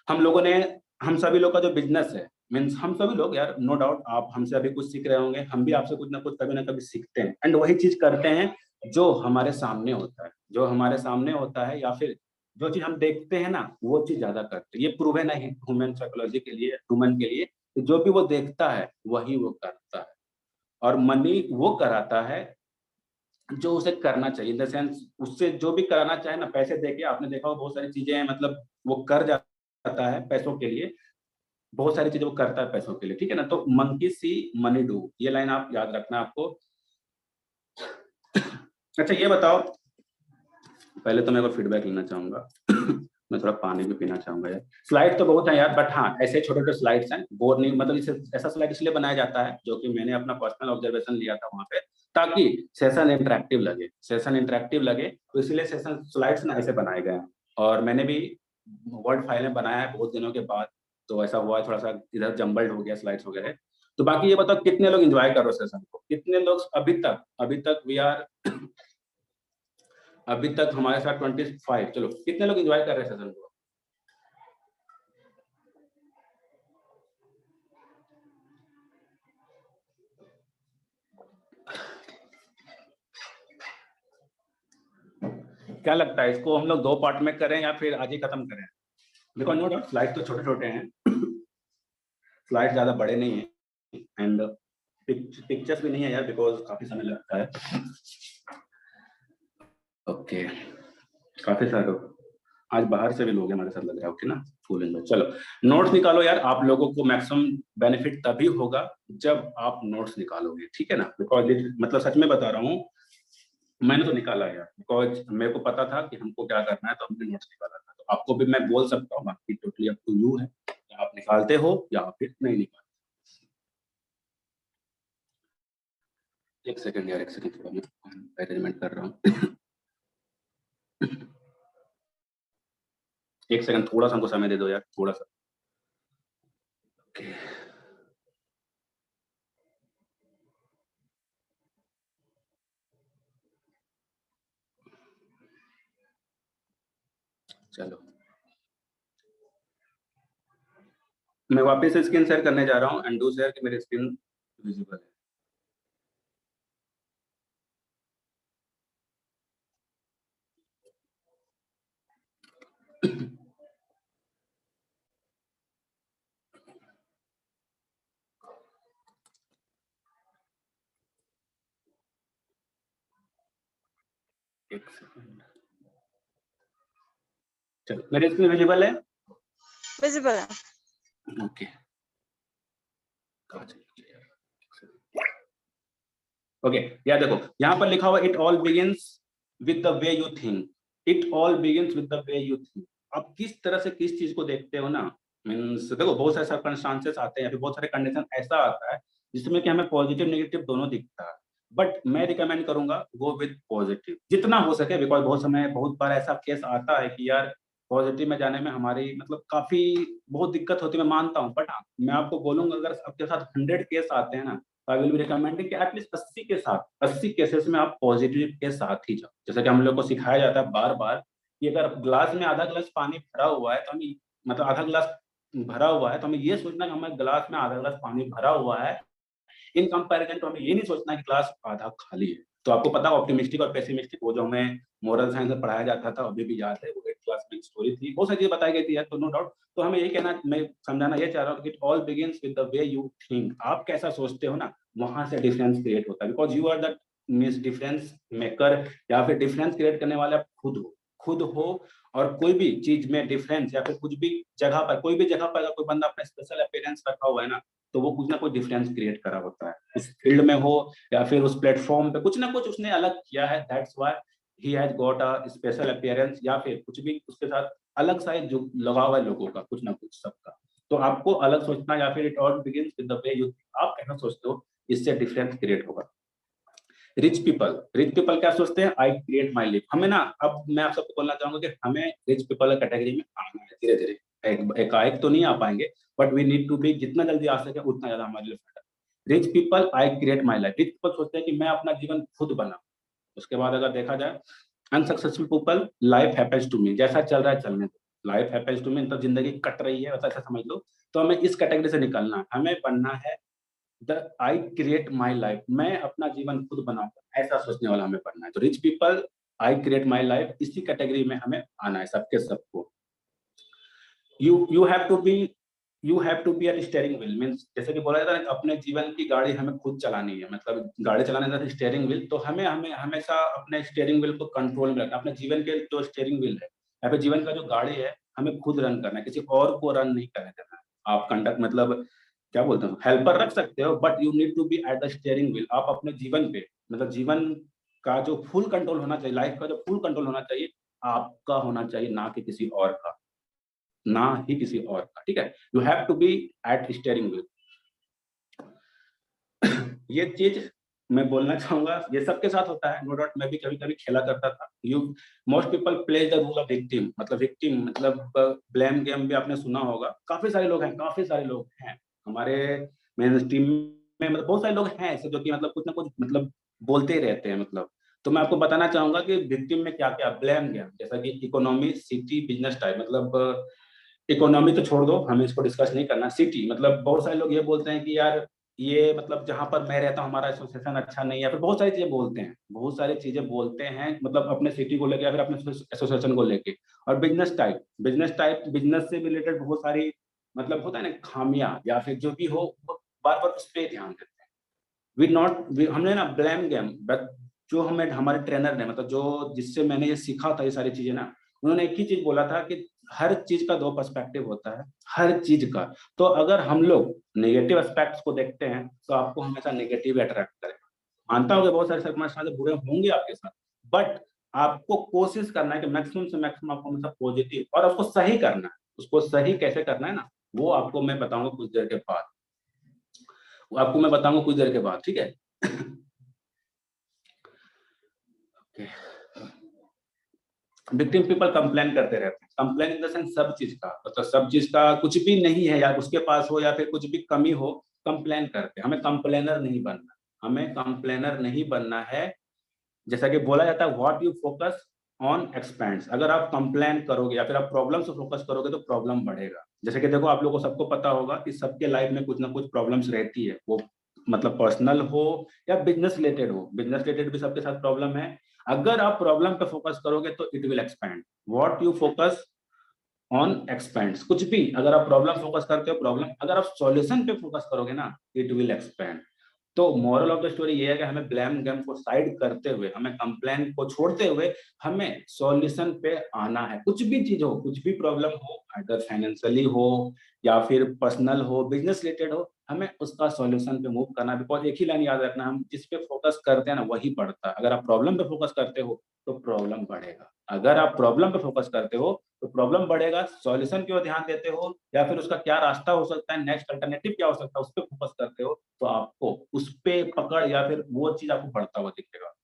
हम लोगों ने, हम सभी लोग का जो बिजनेस है, मीन्स हम सभी लोग यार, नो डाउट आप हमसे अभी कुछ सीख रहे होंगे, हम भी आपसे कुछ ना कुछ कभी ना कभी सीखते हैं, एंड वही चीज करते हैं जो हमारे सामने होता है, जो हमारे सामने होता है, या फिर जो चीज हम देखते हैं ना वो चीज ज्यादा करते हैं। ये प्रूवन है ह्यूमन साइकोलॉजी के लिए, ह्यूमन के लिए, कि जो भी वो देखता है वही वो करता है। और मनी वो कराता है जो उसे करना चाहिए, इन द सेंस उससे जो भी कराना चाहे ना, पैसे देके, आपने देखा हो बहुत सारी चीजें हैं, मतलब वो कर जाता है पैसों के लिए, बहुत सारी चीजें वो करता है पैसों के लिए, ठीक है ना। तो मंकी सी मनी डू, ये लाइन आप याद रखना आपको। अच्छा ये बताओ, पहले तो मैं एक फीडबैक लेना चाहूंगा। मैं थोड़ा पानी भी पीना चाहूंगा यार। स्लाइड तो बहुत है यार, बट हाँ ऐसे छोटे छोटे स्लाइड्स हैं, बोर नहीं, मतलब इसे ऐसा स्लाइड इसलिए बनाया जाता है, जो कि मैंने अपना पर्सनल ऑब्जर्वेशन लिया था वहां पे, ताकि सेशन इंटरेक्टिव लगे, सेशन इंटरेक्टिव लगे, तो इसलिए सेशन स्लाइड्स ना ऐसे बनाए गए हैं। और मैंने भी वर्ड फाइल में बनाया है बहुत दिनों के बाद, तो ऐसा हुआ है थोड़ा सा इधर जम्बल्ड हो गया स्लाइड्स वगैरह। तो बाकी ये बताओ कितने लोग एंजॉय कर रहे हो सेशन को, कितने लोग अभी तक वी आर, अभी तक हमारे साथ 25, चलो कितने लोग एंजॉय कर रहे हैं सेशन को। क्या लगता है, इसको हम लोग 2 पार्ट में करें या फिर आज ही खत्म करें? बिकॉज नो डाउट स्लाइड तो छोटे छोटे हैं, स्लाइड ज्यादा बड़े नहीं है, एंड पिक्चर्स भी नहीं है यार, बिकॉज काफी समय लगता है। ओके, काफी सारे लोग आज बाहर से भी लोग हैं हमारे साथ, लग रहा है। ओके ना, फुल एंजॉय। चलो नोट्स निकालो यार, आप लोगों को मैक्सिमम बेनिफिट तभी होगा जब आप नोट्स निकालोगे, ठीक है ना। बिकॉज मतलब सच में बता रहा हूँ, मैंने तो निकाला यार, बिकॉज मेरे को पता था कि हमको क्या करना है, तो हमने नोट्स निकाला था। तो आपको भी मैं बोल सकता हूँ, बाकी टोटली अप टू यू है, आप निकालते हो या फिर नहीं निकालते। एक सेकंड यार, एक सेकंड, थोड़ा मैं अरेंजमेंट कर रहा हूँ। एक सेकंड, थोड़ा सा हमको समय दे दो यार, थोड़ा सा। ओके, चलो मैं वापस से स्क्रीन शेयर करने जा रहा हूँ, एंड डू शेयर कि मेरी स्क्रीन विजिबल है। एक सेकंड, चलो मेरी स्क्रीन विजिबल है। विजिबल है। ओके, ओके यार देखो, यहाँ पर लिखा हुआ it all begins with the way you think, it all begins with the way you think. आप किस तरह से किस चीज को देखते हो ना, मीन्स देखो बहुत सारे सर्कमस्टांसेस आते हैं, फिर बहुत सारे कंडीशन ऐसा आता है जिसमें कि हमें पॉजिटिव नेगेटिव दोनों दिखता है, बट मैं रिकमेंड करूंगा गो विद पॉजिटिव जितना हो सके, बिकॉज बहुत बार ऐसा केस आता है कि यार पॉजिटिव में जाने में हमारी मतलब काफी बहुत दिक्कत होती है, मैं मानता हूँ, बट हाँ मैं आपको बोलूंगा अगर आपके साथ 100 केस आते हैं ना, आई विल बी रिकमेंडिंग कि एटलीस्ट 80 केसेस में आप पॉजिटिव के साथ ही जाओ। जैसे कि हम लोग को सिखाया जाता है बार बार कि अगर ग्लास में आधा गिलास पानी भरा हुआ है तो हमें, मतलब आधा गिलास भरा हुआ है तो हमें ये सोचना कि हमारे गिलास में आधा गिलास पानी भरा हुआ है, इन कंपैरिजन तो हमें ये नहीं सोचना कि ग्लास आधा खाली है। तो आपको पता है ऑप्टिमिस्टिक और पेसिमिस्टिक, वो जो हमें मोरल साइंस में पढ़ाया जाता था, अभी भी याद है, वो 8th क्लास में एक स्टोरी थी, बहुत सारी चीजें बताई गई थी यार, तो नो डाउट। तो हमें यही कहना, मैं समझाना ये चाह रहा हूँ कि it all begins with the way you think. आप कैसा सोचते हो ना, वहां से डिफरेंस क्रिएट होता है, because you are the means difference maker, या फिर डिफरेंस क्रिएट करने वाले आप खुद हो। और कोई भी चीज में डिफरेंस, या फिर कुछ भी जगह पर, कोई भी जगह पर अगर कोई बंदा अपना स्पेशल अपीयरेंस रखा हुआ है ना, तो वो कुछ ना कुछ डिफरेंस क्रिएट करा होता है, उस फील्ड में हो या फिर उस प्लेटफॉर्म पे कुछ ना कुछ उसने अलग किया है, that's why he has got a special appearance, या फिर कुछ भी उसके साथ अलग सा जो लगाव है लोगों का, कुछ ना कुछ सबका। तो आपको अलग सोचना, या फिर it all begins with the way you, आप कैसा सोचते हो, इससे डिफरेंस क्रिएट होगा। रिच पीपल क्या सोचते हैं, आई क्रिएट माई लिफ। हमें ना, अब मैं आप सबको बोलना चाहूंगा कि हमें रिच पीपल कैटेगरी में आना है धीरे धीरे, एक तो नहीं आ पाएंगे, but we need to be, जितना जल्दी आ सके उतना ज्यादा हमारे लिए फायदा। Rich people I create my life, rich people सोचते हैं कि मैं अपना जीवन खुद बनाऊं। उसके बाद अगर देखा जाए, unsuccessful people, life happens to me, जैसा चल रहा है चलने दो, लाइफ हैपेंस टू मी मतलब जिंदगी कट रही है वैसा, ऐसा समझ लो। तो हमें इस कैटेगरी से निकलना है, हमें बनना है the I create my life, मैं अपना जीवन खुद बनाऊंगा, ऐसा सोचने वाला हमें बनना है। तो rich people, I create my life, इसी कैटेगरी में हमें आना है, सबके सबको। You have to be at steering wheel, means जैसे कि बोला जाता है अपने जीवन की गाड़ी हमें खुद चलानी है, मतलब गाड़ी चलाने का स्टीयरिंग व्हील, तो हमें हमें हमेशा अपने स्टीयरिंग व्हील को कंट्रोल में रखना, अपने जीवन के जो स्टीयरिंग व्हील है या फिर जीवन का जो गाड़ी है, हमें खुद रन करना है, किसी और को रन नहीं करने देना है। आप कंडक्ट मतलब क्या बोलते हो, हेल्पर रख सकते हो, but you need to be at the steering wheel. आप अपने जीवन पे, मतलब जीवन का जो फुल कंट्रोल होना चाहिए, लाइफ का जो फुल कंट्रोल होना चाहिए, आपका होना चाहिए, ना कि किसी और का, ना ही किसी और का, ठीक है। You have to be at steering wheel. ये चीज मैं बोलना चाहूंगा, ये सबके साथ होता है, नो डाउट, मैं भी कभी कभी खेला करता था। You most people play the role of victim, मतलब विक्टिम मतलब ब्लेम गेम भी आपने सुना होगा, काफी सारे लोग हैं, हमारे मेन स्ट्रीम में, मतलब बहुत सारे लोग हैं ऐसे जो कि मतलब कुछ ना कुछ मतलब बोलते ही रहते हैं, मतलब। तो मैं आपको बताना चाहूंगा कि विक्टिम में क्या क्या ब्लेम गेम, जैसा कि इकोनॉमी, सिटी, बिजनेस टाइप, मतलब इकोनॉमी तो छोड़ दो, हमें इसको डिस्कस नहीं करना। सिटी मतलब बहुत सारे लोग ये बोलते हैं कि यार ये मतलब जहां पर मैं रहता हूँ हमारा एसोसिएशन अच्छा नहीं है, फिर बहुत सारी चीजें बोलते हैं, मतलब अपने सिटी को लेके या फिर अपने एसोसिएशन को लेके। और बिजनेस से रिलेटेड बहुत सारी मतलब होता है ना खामियां, या फिर जो भी हो, बार बार उस पर ध्यान देते हैं। हमने ना ब्लेम गेम, जो हमें हमारे ट्रेनर ने, मतलब जो जिससे मैंने ये सीखा था ये सारी चीजें ना, उन्होंने एक ही चीज बोला था कि हर चीज का दो पर्सपेक्टिव होता है, हर चीज का। तो अगर हम लोग नेगेटिव एस्पेक्ट्स को देखते हैं तो आपको हमेशा नेगेटिव अट्रैक्ट करेगा। मानता हूँ कि बहुत सारे सर्कमस्टेंसेस बुरे होंगे आपके साथ, बट आपको कोशिश करना है कि मैक्सिमम से मैक्सिमम आपको हमेशा पॉजिटिव, और उसको सही करना है। उसको सही कैसे करना है ना, वो आपको मैं बताऊंगा कुछ देर के बाद, ठीक है। विक्टिम पीपल कंप्लेन करते रहते हैं, कंप्लेन इन द सेंस सब चीज का, मतलब सब चीज का कुछ भी नहीं है या उसके पास हो या फिर कुछ भी कमी हो, कंप्लेन करते हैं। हमें कंप्लेनर नहीं बनना है। जैसा कि बोला जाता है what you focus on expends, अगर आप कंप्लेन करोगे या फिर आप प्रॉब्लम से फोकस करोगे तो प्रॉब्लम बढ़ेगा। जैसे कि देखो, आप लोगों को सबको पता होगा कि सबके लाइफ में कुछ ना कुछ प्रॉब्लम्स रहती है, वो मतलब पर्सनल हो या बिजनेस रिलेटेड भी सबके साथ प्रॉब्लम है। अगर आप प्रॉब्लम पे फोकस करोगे तो it will expand, what you focus on expends, कुछ भी अगर आप प्रॉब्लम फोकस करते हो प्रॉब्लम, अगर आप सॉल्यूशन पे फोकस करोगे ना, इट विल एक्सपैंड। तो मॉरल ऑफ द स्टोरी ये है कि हमें ब्लेम गेम को साइड करते हुए, हमें कंप्लेन को छोड़ते हुए, हमें सॉल्यूशन पे आना है। कुछ भी चीज हो, कुछ भी प्रॉब्लम हो, अगर फाइनेंशियली हो या फिर पर्सनल हो, बिजनेस रिलेटेड हो, हमें उसका सॉल्यूशन पे मूव करना। बिकॉज एक ही लाइन याद रखना, हम जिस पे फोकस करते हैं ना वही बढ़ता है। अगर आप प्रॉब्लम पे फोकस करते हो तो प्रॉब्लम बढ़ेगा, अगर आप प्रॉब्लम पे फोकस करते हो तो प्रॉब्लम बढ़ेगा। सॉल्यूशन की ओर ध्यान देते हो या फिर उसका क्या रास्ता हो सकता है, नेक्स्ट अल्टरनेटिव क्या हो सकता है, उस पर फोकस करते हो, तो आपको उस पे पकड़ या फिर वो चीज आपको बढ़ता हुआ दिखेगा।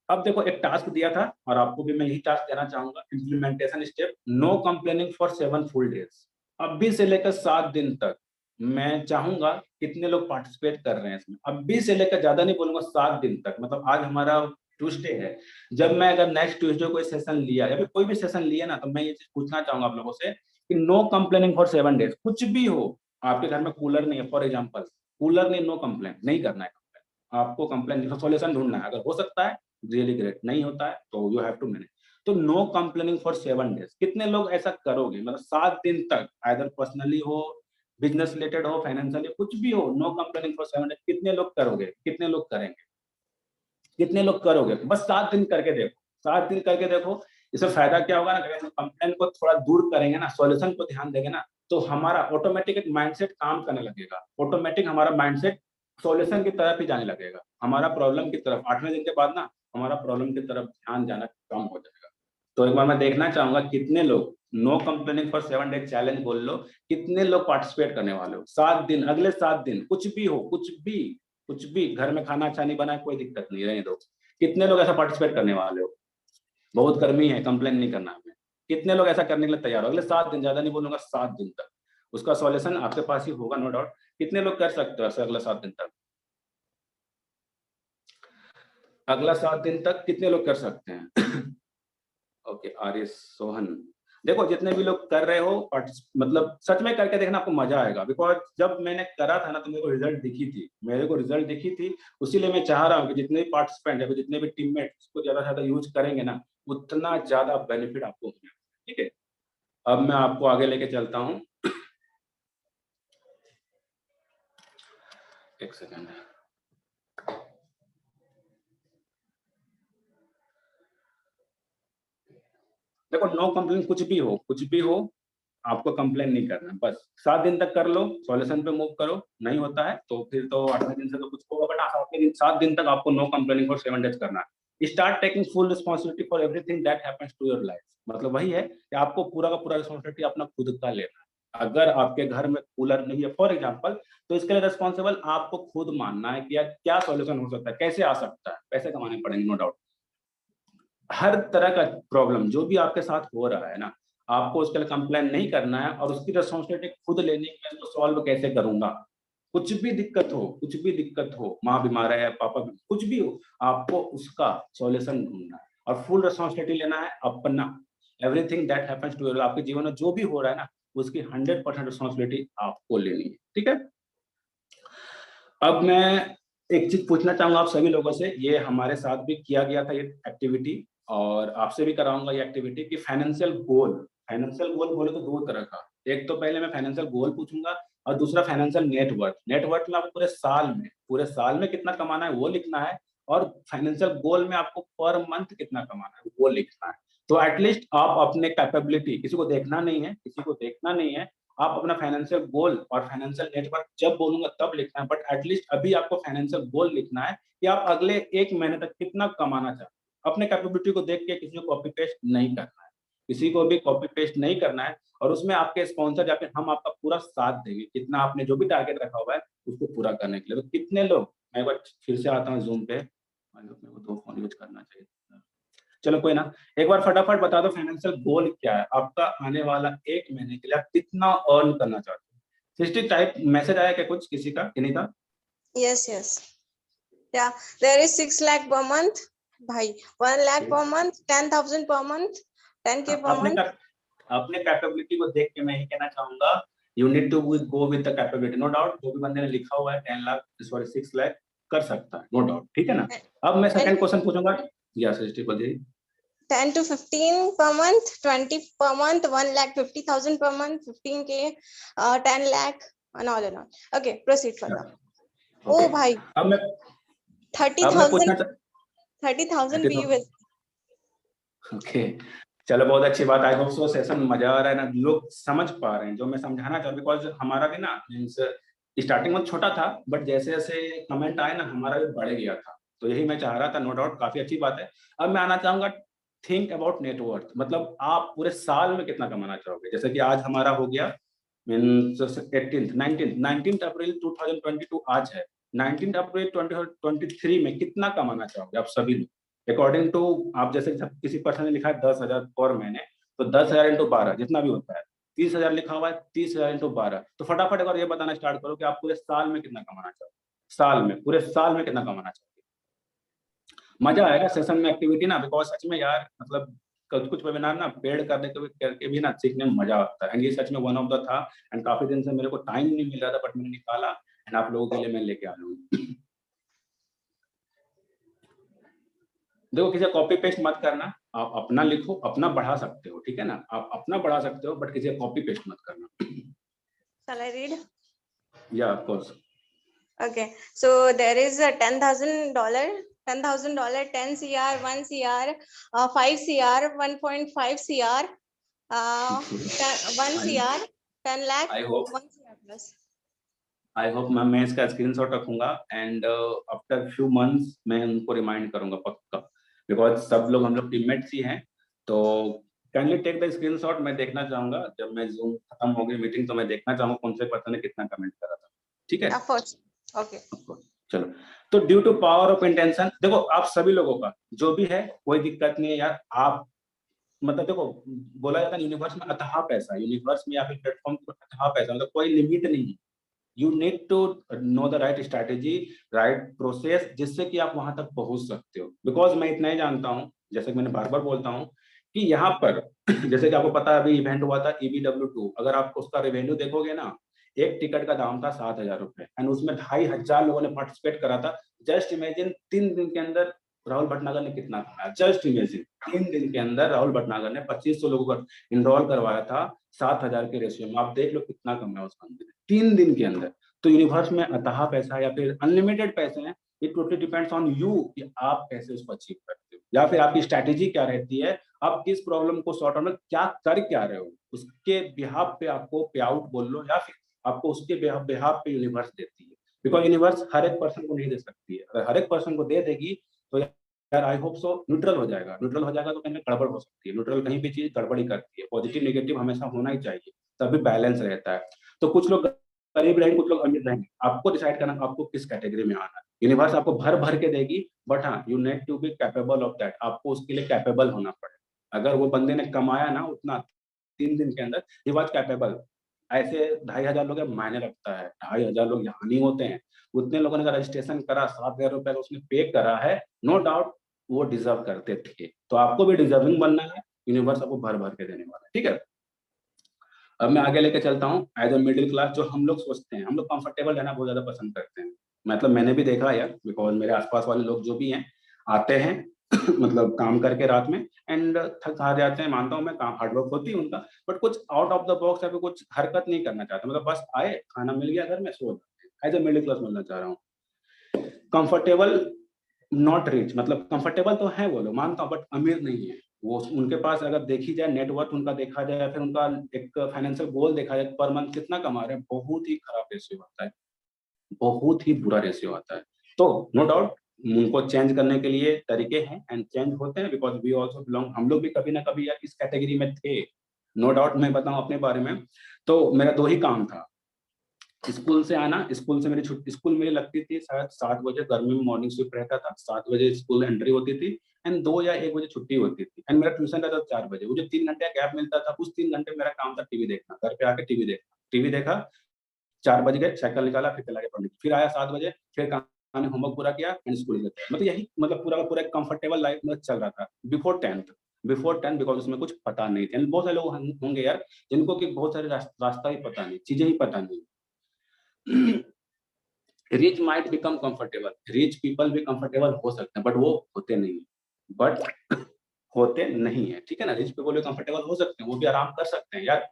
अब देखो, एक टास्क दिया था और आपको भी मैं यही टास्क देना चाहूंगा, implementation step, no complaining for 7 full days. अभी से लेकर 7 दिन तक मैं चाहूंगा, कितने लोग पार्टिसिपेट कर रहे हैं इसमें, अभी से लेकर, ज्यादा नहीं बोलूंगा, 7 दिन तक। मतलब आज हमारा ट्यूसडे है, जब मैं अगर नेक्स्ट ट्यूसडे कोई सेशन लिया या फिर कोई भी सेशन लिया ना, तो मैं ये चीज पूछना चाहूंगा आप लोगों से कि नो कंप्लेनिंग फॉर 7 डेज। कुछ भी हो, आपके घर में कूलर नहीं है फॉर एग्जाम्पल, कूलर नहीं, नो कंप्लेन नहीं करना है। आपको कंप्लेन सॉल्यूशन ढूंढना है, अगर हो सकता है रियली ग्रेट, नहीं होता है तो यू हैव टू मैनेज। तो नो कंप्लेनिंग फॉर 7 डेज, कितने लोग ऐसा करोगे, मतलब 7 दिन तक, आइदर पर्सनली हो, बिजनेस रिलेटेड हो, फाइनेंशियली, कुछ भी हो, नो कंप्लेनिंग फॉर 7 डेज, कितने लोग करोगे, कितने लोग करेंगे, कितने लोग करोगे? बस 7 दिन करके देखो, 7 दिन करके देखो। इससे फायदा क्या होगा ना, अगर हम कंप्लेन को थोड़ा दूर करेंगे ना, सॉल्यूशन को ध्यान देंगे ना, तो हमारा ऑटोमेटिक एक माइंडसेट काम करने लगेगा, ऑटोमेटिक हमारा माइंडसेट सॉल्यूशन की तरफ ही जाने लगेगा, हमारा प्रॉब्लम की तरफ 8वें दिन के बाद ना हमारा प्रॉब्लम की तरफ ध्यान जाना कम हो जाएगा। तो एक बार मैं देखना चाहूंगा कितने लोग no complaining for 7 days challenge बोल लो, कितने लोग पार्टिसिपेट करने वाले हो? 7 दिन, अगले 7 दिन कुछ भी हो, कुछ भी, घर में खाना अच्छा नहीं बना है, कोई दिक्कत नहीं, रहने दो। कितने लोग ऐसा पार्टिसिपेट करने वाले हो? बहुत गर्मी है, कंप्लेन नहीं करना हमें। कितने लोग ऐसा करने के लिए तैयार हो? अगले 7 दिन, ज्यादा नहीं बोलूंगा, 7 दिन तक उसका सॉल्यूशन आपके पास ही होगा, नो डाउट। कितने लोग कर सकते हो ऐसे अगले 7 दिन तक? अगला 7 दिन तक कितने लोग कर सकते हैं? ओके, आर्य सोहन, देखो जितने भी लोग कर रहे हो, मतलब सच में करके देखना, आपको मजा आएगा। बिकॉज जब मैंने करा था ना, तो मेरे को रिजल्ट दिखी थी, उसीलिए मैं चाह रहा हूँ कि जितने भी पार्टिसिपेंट है, जितने भी टीममेट इसको ज्यादा से ज्यादा यूज करेंगे ना, उतना ज्यादा बेनिफिट आपको मिलेगा। ठीक है, अब मैं आपको आगे लेके चलता हूँ। एक सेकेंड, देखो नो कंप्लेन, कुछ भी हो, आपको कंप्लेन नहीं करना, बस 7 दिन तक कर लो, सॉल्यूशन पे मूव करो। नहीं होता है तो फिर तो 8वें दिन से तो कुछ होगा, बट 7 दिन तक आपको नो कंप्लेनिंग फॉर 7 डेज करना है। Start taking full responsibility for everything that happens to your life, मतलब वही है कि आपको पूरा का पूरा रिस्पॉन्सिबिलिटी अपना खुद का लेना है। अगर आपके घर में कूलर नहीं है फॉर एग्जाम्पल, तो इसके लिए रिस्पॉन्सिबल आपको खुद मानना है कि यार क्या सॉल्यूशन हो सकता है, कैसे आ सकता है, पैसे कमाने पड़ेंगे, नो डाउट। हर तरह का प्रॉब्लम जो भी आपके साथ हो रहा है ना, आपको उसके लिए कंप्लेन नहीं करना है, और उसकी रिस्पॉन्सिबिलिटी खुद लेनी है, मैं इसको सॉल्व कैसे करूंगा। कुछ भी दिक्कत हो, माँ बीमार है, पापा कुछ भी हो, आपको उसका सॉल्यूशन ढूंढना है और फुल रिस्पॉन्सिबिलिटी लेना है अपना। Everything that happens to your, आपके जीवन में जो भी हो रहा है ना, उसकी 100% रिस्पॉन्सिबिलिटी आपको लेनी है। ठीक है, अब मैं एक चीज पूछना चाहूंगा आप सभी लोगों से, ये हमारे साथ भी किया गया था ये एक्टिविटी, और आपसे भी कराऊंगा ये एक्टिविटी, कि फाइनेंशियल गोल बोले तो 2 तरह का। एक तो पहले मैं फाइनेंशियल गोल पूछूंगा, और दूसरा फाइनेंशियल नेटवर्क। नेटवर्क में आपको पूरे साल में कितना कमाना है वो लिखना है, और फाइनेंशियल गोल में आपको पर मंथ कितना कमाना है वो लिखना है। तो एटलीस्ट आप अपने कैपेबिलिटी, किसी को देखना नहीं है, आप अपना फाइनेंशियल गोल और फाइनेंशियल नेटवर्क जब बोलूंगा तब लिखना है, बट एटलीस्ट अभी आपको फाइनेंशियल गोल लिखना है कि आप अगले 1 महीने तक कितना कमाना चाहते हैं। अपने कैपेबिलिटी को देख के किसी को कॉपी पेस्ट नहीं करना है, किसी को भी कॉपी पेस्ट नहीं करना है, और उसमें आपके स्पॉन्सर या फिर हम आपका पूरा साथ देंगे, कितना आपने जो भी टारगेट रखा हुआ है उसको पूरा करने के लिए। तो कितने लोग, मैं एक बार फिर से आता हूँ जूम पे, मेरे को 2 फोन यूज करना चाहिए, चलो कोई ना, एक बार फटाफट बता दो फाइनेंशियल गोल क्या है आपका, आने वाला 1 महीने के लिए आप कितना अर्न करना चाहते हो। सृष्टि, टाइप मैसेज आया क्या कुछ किसी का कि नहीं था? Yes. Yeah, there is 6 lakh per month. भाई 1 lakh per month, 10,000 per month, 10K per अपने month. अपने कैपेबिलिटी को देख के मैं ही कहना चाहूंगा, you need to go with the capability, no doubt. जो भी बंदे ने लिखा हुआ है 10 लाख सॉरी 6 लाख कर सकता है, नो डाउट, ठीक है ना। अब मैं सेकंड क्वेश्चन पूछूंगा, या सृष्टि बोलिए। 10 to 15 per month, 20 per month, 1,50,000 per month, 15K, 10 lakh, and all and all. Okay, proceed further. Okay. Oh, bhai. अब मैं 30,000 30,000 views. ओके, चलो बहुत अच्छी बात। आई होप सो सेशन मजा आ रहा है ना, लोग समझ पा रहे हैं जो मैं समझाना चाहता हूँ। बिकॉज हमारा भी ना मीन्स स्टार्टिंग में छोटा था, बट जैसे जैसे कमेंट आए ना हमारा भी बढ़ गया था, तो यही मैं चाह रहा था, नो डाउट काफी अच्छी बात है। अब मैं आना चाहूंगा थिंक अबाउट नेटवर्थ, मतलब आप पूरे साल में कितना कमाना चाहोगे। जैसे कि आज हमारा हो गया मीन्स 18th 19th अप्रैल 2022 आज है, 19th अप्रैल 2023 में कितना कमाना चाहोगे आप सभी लोग अकॉर्डिंग टू, आप जैसे किसी पर्सन ने लिखा है 10,000 पर महीने, तो 10,000 इंटू 12 जितना भी होता है, 30,000 लिखा हुआ है, 30,000 इंटू 12, तो फटाफट एक बार ये बताना स्टार्ट करो कि आप पूरे साल में कितना कमाना चाहोगे, पूरे साल में कितना कमाना चाहोगे। मजा आएगा सेशन में एक्टिविटी ना, बिकॉज सच में यार मतलब कुछ वेबिनार ना पेड करने के करके भी ना सीखने में मजा आता है, एंड ये सच में वन ऑफ द था। एंड काफी दिन से मेरे को टाइम नहीं मिल रहा था, बट मैंने निकाला, एंड आप लोगों के लिए मैं लेके आ लूंगा। देखो किसी कॉपी पेस्ट मत करना, आप अपना लिखो, अपना बढ़ा सकते हो, ठीक है ना, आप अपना बढ़ा सकते हो, बट किसी कॉपी पेस्ट मत करना। Shall I read? या of course. Okay, so there is a $10,000, $10,000, 10 CR, 1 CR, 5 CR, 1.5 CR, 1 CR, 10 lakh, I hope 1 CR plus. I hope ma'am, मैं इसका स्क्रीनशॉट रखूंगा एंड आफ्टर फ्यू मंथ्स मैं उनको रिमाइंड करूंगा पक्का, बिकॉज सब लोग हम लोग टीममेट्स ही हैं। तो काइंडली टेक द स्क्रीनशॉट, मैं देखना चाहूंगा जब मैं जूम खत्म हो गई मीटिंग, तो मैं देखना चाहूंगा कौन से पर्सन ने कितना कमेंट करा था, ठीक है। Of course. Okay. चलो, तो due to power of intention, देखो आप सभी लोगों का जो भी है कोई दिक्कत नहीं है यार। आप मतलब देखो, बोला जाता है यूनिवर्स में अथाह पैसा, यूनिवर्स में या फिर प्लेटफॉर्म पर अथाह पैसा, मतलब कोई लिमिट नहीं है। You need to know the right strategy, right process, जिससे कि आप वहां तक पहुंच सकते हो। बिकॉज मैं इतना ही जानता हूं, जैसे कि मैंने बार बार बोलता हूं कि यहाँ पर जैसे कि आपको पता है अभी इवेंट हुआ था EBW2, अगर आप उसका रेवेन्यू देखोगे ना, एक टिकट का दाम था 7,000 रुपए एंड उसमें 2,500 लोगों ने पार्टिसिपेट करा था। जस्ट इमेजिन 3 दिन के अंदर राहुल भटनागर ने कितना कमाया। जस्ट इमेजिन 3 दिन के अंदर राहुल भटनागर ने 2500 लोगों का इनरोल करवाया था 7,000 के रेशियो में। आप देख लो कितना कमाया उस बंदे ने 3 दिन के अंदर। तो यूनिवर्स में अथाह पैसा या फिर अनलिमिटेड पैसे हैं, it totally depends on you कि आप कैसे उसको अचीव करते हो, या फिर आपकी स्ट्रैटेजी क्या रहती है, आप किस प्रॉब्लम को सॉर्ट आउट में क्या कर क्या रहे हो, उसके बिहाफ पे आपको पे आउट बोल लो, या फिर आपको उसके बिहाफ पे यूनिवर्स देती है। बिकॉज यूनिवर्स हर एक पर्सन को नहीं दे सकती है, अगर हर एक पर्सन को दे देगी तो यार आई होप सो न्यूट्रल हो जाएगा। न्यूट्रल हो जाएगा तो कहीं गड़बड़ हो सकती है, न्यूट्रल कहीं भी चीज गड़बड़ी करती है। पॉजिटिव नेगेटिव हमेशा होना ही चाहिए, तभी बैलेंस रहता है। तो कुछ लोग गरीब रहेंगे, कुछ लोग अमीर रहेंगे, आपको डिसाइड करना आपको किस कैटेगरी में आना है। यूनिवर्स आपको भर भर के देगी, बट हाँ you need to be capable of that, आपको उसके लिए कैपेबल होना पड़ेगा। अगर वो बंदे ने कमाया ना उतना 3 दिन के अंदर, ही वॉज कैपेबल। ऐसे 2,500 लोग मायने रखता है, 2,500 लोग यहाँ नहीं होते हैं। उतने लोगों ने अगर रजिस्ट्रेशन करा, 7,000 रुपए उसने पे करा है, नो डाउट वो डिजर्व करते थे। तो आपको भी डिजर्विंग बनना है, यूनिवर्स आपको भर भर के देने वाला है, ठीक है। अब मैं आगे लेके चलता हूँ। एज अ मिडिल क्लास जो हम लोग सोचते हैं, हम लोग कंफर्टेबल रहना बहुत ज्यादा पसंद करते हैं। मतलब मैंने भी देखा है, बिकॉज मेरे आसपास वाले लोग जो भी हैं आते हैं मतलब काम करके रात में एंड थक हार जाते हैं, मानता हूँ मैं, काम हार्डवर्क होती है उनका, बट कुछ आउट ऑफ द बॉक्स या फिर कुछ हरकत नहीं करना चाहते, मतलब बस आए खाना मिल गया घर में सो जाते हैं। एज अ मिडिल क्लास मिलना चाह रहा हूँ कंफर्टेबल, नॉट रिच, मतलब कंफर्टेबल तो है वो लोग, मानता हूँ, बट अमीर नहीं है वो। उनके पास अगर देखी जाए नेटवर्थ उनका देखा जाए या फिर उनका एक फाइनेंशियल गोल देखा जाए, पर मंथ कितना कमा रहे हैं, बहुत ही खराब रेशियो आता है, बहुत ही बुरा रेशियो आता है। तो नो डाउट उनको चेंज करने के लिए तरीके हैं एंड चेंज होते हैं, बिकॉज वी ऑल्सो बिलोंग, हम लोग भी कभी ना कभी यार इस कैटेगरी में थे। नो डाउट मैं बताऊं अपने बारे में, तो मेरा 2 ही काम था। स्कूल से आना, स्कूल से मेरी छुट्टी, स्कूल मेरी लगती थी शायद 7 बजे, गर्मी में मॉर्निंग शिफ्ट रहता था, 7 बजे स्कूल एंट्री होती थी एंड 2 या 1 बजे छुट्टी होती थी एंड मेरा ट्यूशन रहता था 4 बजे। वो जो 3 घंटे का गैप मिलता था, उस 3 घंटे में मेरा काम था टीवी देखना, घर पे आके टीवी देखना, टीवी देखा, 4 बज गए, साइकिल निकाला, फिर चला गया पढ़ने, फिर आया 7 बजे, फिर काम ने होमवर्क पूरा किया एंड स्कूल गया। मतलब यही, मतलब पूरा का पूरा एक कंफर्टेबल लाइफ में चल रहा था बिफोर 10, बिकॉज उसमें कुछ पता नहीं था। बहुत सारे लोग होंगे यार जिनको कि बहुत सारे रास्ता ही पता नहीं, चीजें ही पता नहीं। Rich might become comfortable, rich people भी कंफर्टेबल हो सकते हैं, बट वो होते नहीं, बट होते नहीं है, ठीक है ना। रिच पीपल भी कंफर्टेबल हो सकते हैं, वो भी आराम कर सकते हैं यार।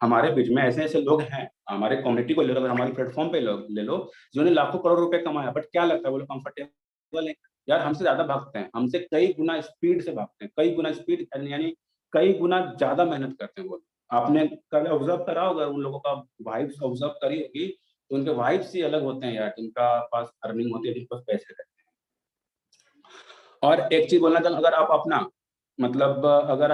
हमारे बीच में ऐसे ऐसे लोग हैं, हमारे कम्युनिटी को ले लो, हमारे प्लेटफॉर्म पे लोग ले लो, जिन्होंने लाखों करोड़ रुपए कमाया, बट क्या लगता है वो लोग कंफर्टेबल है? यार हमसे ज्यादा भागते हैं, हमसे कई गुना स्पीड से भागते हैं, कई गुना स्पीड यानी कई गुना ज्यादा मेहनत करते हैं वो। आपने कभी ऑब्जर्व करा होगा, उन लोगों का वाइब्स ऑब्जर्व करी होगी, तो उनके वाइब्स ही अलग होते हैं यार, जिनका पास अर्निंग होती है, जिनके पास पैसे रहते हैं। और एक चीज बोलना चाहूँ, अगर आप अपना मतलब अगर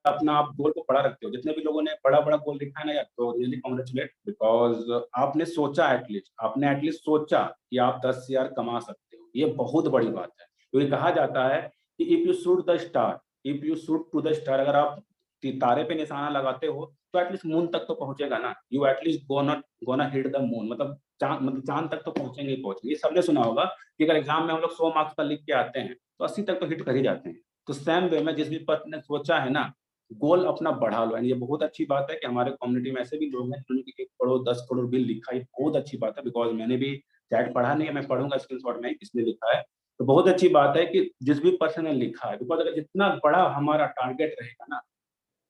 अपना आप गोल को बड़ा रखते हो, जितने भी लोगों ने बड़ा बड़ा गोल लिखा है ना यार, तो रियली कॉन्ग्रेचुलेट, बिकॉज आपने सोचा, एटलीस्ट आपने एटलीस्ट सोचा कि आप 10,000 कमा सकते हो, ये बहुत बड़ी बात है। क्योंकि कहा जाता है कि if you shoot the star, if you shoot to the star, अगर आप तारे पे निशाना लगाते हो तो एटलीस्ट मून तक तो पहुंचेगा ना, you at least gonna hit the moon, मतलब चांद तक तो पहुंचेंगे ही पहुंचेंगे। ये सबने सुना होगा कि अगर एग्जाम में हम लोग 100 मार्क्स का लिख के आते हैं तो 80 तक तो हिट कर ही जाते हैं। तो सेम वे में जिस भी पर्सन ने सोचा है ना, गोल अपना बढ़ा लो। एंड ये बहुत अच्छी बात है कि हमारे कम्युनिटी में ऐसे भी लोग हैं जिन्होंने 1 करोड़ 10 करोड़ बिल लिखा है, बहुत अच्छी बात है। बिकॉज मैंने भी चैट पढ़ा नहीं है, मैं पढ़ूंगा स्क्रीनशॉट में किसने लिखा है, तो बहुत अच्छी बात है कि जिस भी पर्सन ने लिखा है, बिकॉज अगर जितना बड़ा हमारा टारगेट रहेगा ना,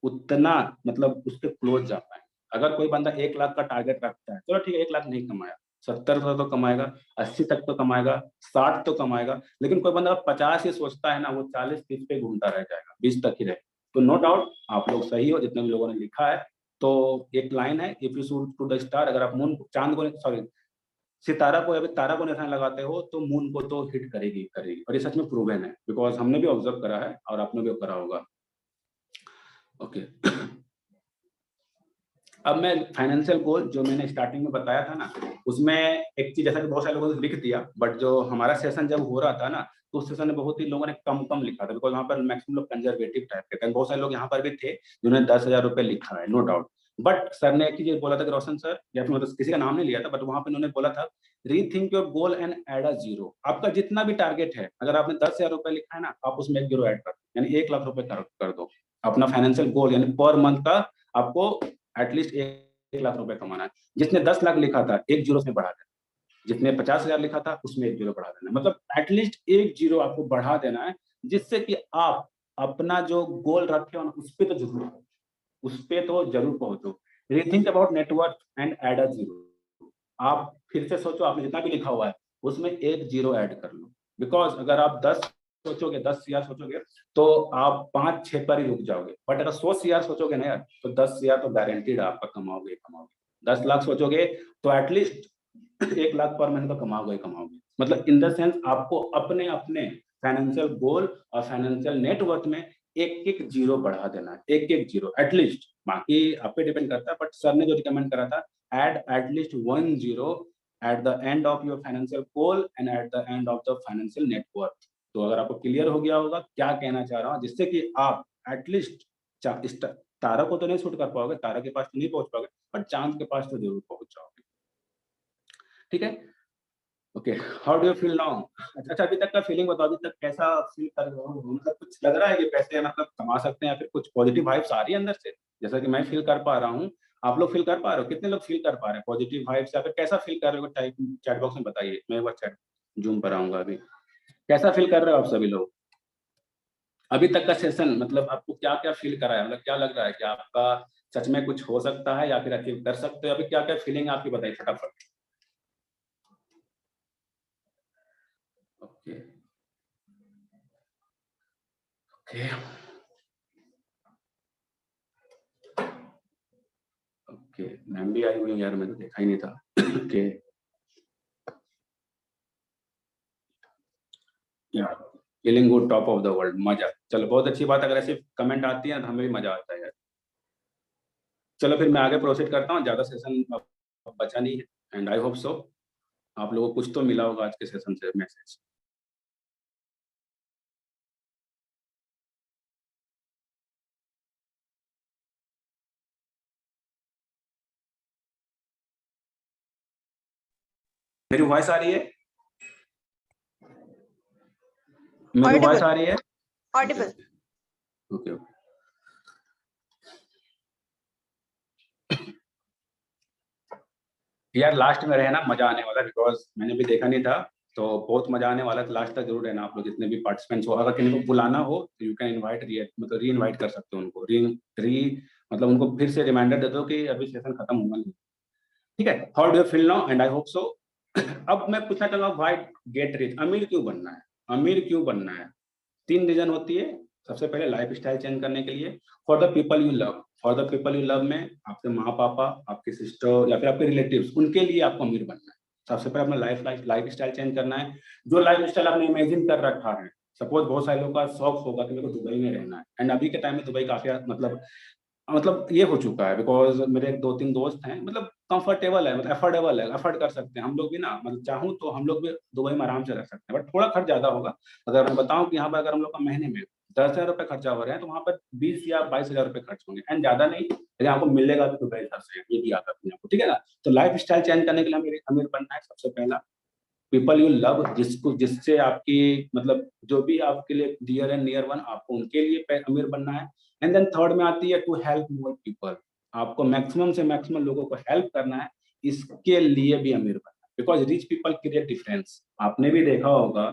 उतना मतलब उसके क्लोज जा पाए। अगर कोई बंदा 1 लाख का टारगेट रखता है, चलो ठीक है 1 लाख नहीं कमाया, 70 तो कमाएगा, 80 तक तो कमाएगा, 60 तो कमाएगा, लेकिन कोई बंदा 50 ही सोचता है ना, वो 40-30 पे घूमता रह जाएगा, 20 तक ही रहे। तो नो डाउट आप लोग सही हो, जितने भी लोगों ने लिखा है। तो एक लाइन है, if you shoot to the star, अगर आप मून चांद को, सॉरी, सितारा को या फिर तारा को निशाना लगाते हो तो मून को तो हिट करेगी करेगी, और ये सच में प्रूवन है, बिकॉज हमने भी ऑब्जर्व करा है और आपने भी करा होगा। ओके अब मैं फाइनेंशियल गोल जो मैंने स्टार्टिंग में बताया था ना, उसमें एक चीज, जैसा कि बहुत सारे लोगों ने लिख दिया, बट जो हमारा सेशन जब हो रहा था ना, तो उस सेशन में बहुत ही लोगों ने कम कम लिखा था, बिकॉज वहाँ पर मैक्सिमम लोग कंजर्वेटिव टाइप के थे। बहुत सारे लोग यहाँ पर भी थे जिन्होंने 10,000 रुपए लिखा है, नो डाउट। बट सर ने एक चीज बोला था कि रोशन सर, या फिर मतलब किसी का नाम नहीं लिया था, बट वहां पर उन्होंने बोला था, rethink your goal and add a zero. आपका जितना भी टारगेट है, अगर आपने 10,000 रुपए लिखा है ना, आप उसमें एक जीरो ऐड कर दो, यानी 1 लाख रुपए कर दो। अपना फाइनेंशियल गोल यानी पर मंथ का आपको एटलीस्ट 1 लाख रुपए कमाना है। जिसने 10 लाख लिखा था, एक जीरो उसमें बढ़ा देना। जिसने 50,000 लिखा था, उसमें एक जीरो बढ़ा देना। मतलब एटलीस्ट एक जीरो आपको बढ़ा देना है, जिससे कि आप अपना जो गोल रखे हो उस पे तो जरूर, उस पे तो जरूर पहुंचो। Rethink about network and add a zero. आप फिर से सोचो, आपने जितना भी लिखा हुआ है उसमें एक जीरो ऐड कर लो, बिकॉज अगर आप 10 सोचोगे, 10,000 सोचोगे, तो आप 5-6 पर ही रुक जाओगे। बट अगर 100,000 सोचोगे ना यार, तो 10,000 तो गारंटीड आपका कमाओगे कमाओगे। 10 लाख सोचोगे तो एटलीस्ट 1 लाख पर महीने तो कमाओगे कमाओगे। मतलब इन द सेंस आपको अपने अपने फाइनेंशियल गोल और फाइनेंशियल नेटवर्क में एक एक जीरो बढ़ा देना है, एक एक जीरो एटलीस्ट। बाकी आप पे डिपेंड करता है, बट सर ने जो रिकमेंड करा था, add at least 1 zero at the end of your financial goal and at the end of the financial network. तो अगर आपको क्लियर हो गया होगा क्या कहना चाह रहा हूँ, जिससे कि आप एटलीस्ट तारा को तो नहीं शूट कर पाओगे, तारा के पास तो नहीं पहुंच पाओगे, बट चांद के पास तो जरूर पहुंच जाओगे। ठीक है, okay, how do you feel now? अच्छा, अभी तक का फीलिंग बताओ, अभी तक कैसा फील कर रहे हो? मतलब कुछ लग रहा है कि पैसे मतलब कमा सकते हैं, या फिर कुछ पॉजिटिव वाइब्स आ रही है अंदर से, जैसा कि मैं फील कर पा रहा हूँ? आप लोग फील कर पा रहे हो? कितने लोग फील कर पा रहे हैं पॉजिटिव वाइब्स, या फिर कैसा फील कर रहे हो? टाइप चैट बॉक्स में बताइए, मैं एक बार चैट जूम पर आऊंगा अभी। कैसा फील कर रहे हो आप सभी लोग अभी तक का सेशन? मतलब आपको क्या क्या फील करा है, मतलब क्या लग रहा है कि आपका सच में कुछ हो सकता है या फिर अचीव कर सकते हो? अभी क्या क्या फीलिंग आपकी बताइए फटाफट। ओके ओके ओके, मैम भी आई हुई है यार, मैंने देखा ही नहीं था। ओके यार, feeling good, top of the world, मजा। चलो बहुत अच्छी बात, अगर ऐसे कमेंट आती है तो हमें भी मजा आता है यार। चलो फिर मैं आगे प्रोसीड करता हूँ, ज्यादा सेशन अब बचा नहीं है, एंड आई होप सो आप लोगों को कुछ तो मिला होगा आज के सेशन से मैसेज। मेरी वॉइस आ रही है? मेरी वॉइस आ रही है? ऑडिबल। ओके यार, लास्ट में रहना मजा आने वाला, बिकॉज मैंने भी देखा नहीं था, तो बहुत मजा आने वाला है। तो लास्ट तक जरूर रहना आप लोग, जितने भी पार्टिसिपेंट्स हो। अगर किसी को बुलाना हो तो यू कैन इनवाइट, मतलब री इनवाइट कर सकते हो उनको, री मतलब उनको फिर से रिमाइंडर दे दो कि अभी सेशन खत्म हुआ नहीं। ठीक है, how do you feel now and I hope सो। अब मैं पूछना चाहूंगा, व्हाई गेट रिच? अमीर क्यों बनना है? अमीर क्यों बनना है? 3 रीजन होती है। सबसे पहले लाइफ स्टाइल चेंज करने के लिए, for the people you love. For the people you love में आपके माँ पापा, आपके सिस्टर या फिर आपके रिलेटिव्स, उनके लिए आपको अमीर बनना है। सबसे पहले अपना लाइफ स्टाइल चेंज करना है। जो लाइफ स्टाइल आपने इमेजिन कर रखा है, सपोज बहुत सारे लोगों का शौक होगा कि मेरे को दुबई में रहना है, एंड अभी के टाइम में दुबई काफी मतलब ये हो चुका है, बिकॉज मेरे 2-3 दोस्त हैं, मतलब कंफर्टेबल है, मतलब अफोर्डेबल है, अफोर्ड कर सकते हैं। हम लोग भी ना, मतलब चाहूँ तो हम लोग भी दुबई में आराम से रह सकते हैं, बट थोड़ा खर्च ज्यादा होगा। अगर मैं बताऊं कि यहाँ पर अगर हम लोग का महीने में 10,000 रुपए खर्चा हो रहे हैं, तो वहाँ पर 20 या 22,000 रुपए खर्च होंगे, एंड ज्यादा नहीं, लेकिन आपको मिलेगा भी दुबई हिसाब से, ये भी याद रखना आपको, ठीक है ना? तो लाइफ स्टाइल चेंज करने के लिए हमें अमीर बनना है सबसे पहला। पीपल यू लव, जिसको जिससे आपकी मतलब जो भी आपके लिए डियर एंड नियर वन, आपको उनके लिए अमीर बनना है। एंड देन थर्ड में आती है टू हेल्प मोर पीपल। आपको मैक्सिमम से मैक्सिमम लोगों को हेल्प करना है, इसके लिए भी अमीर बनना है, because rich people create difference. आपने भी देखा होगा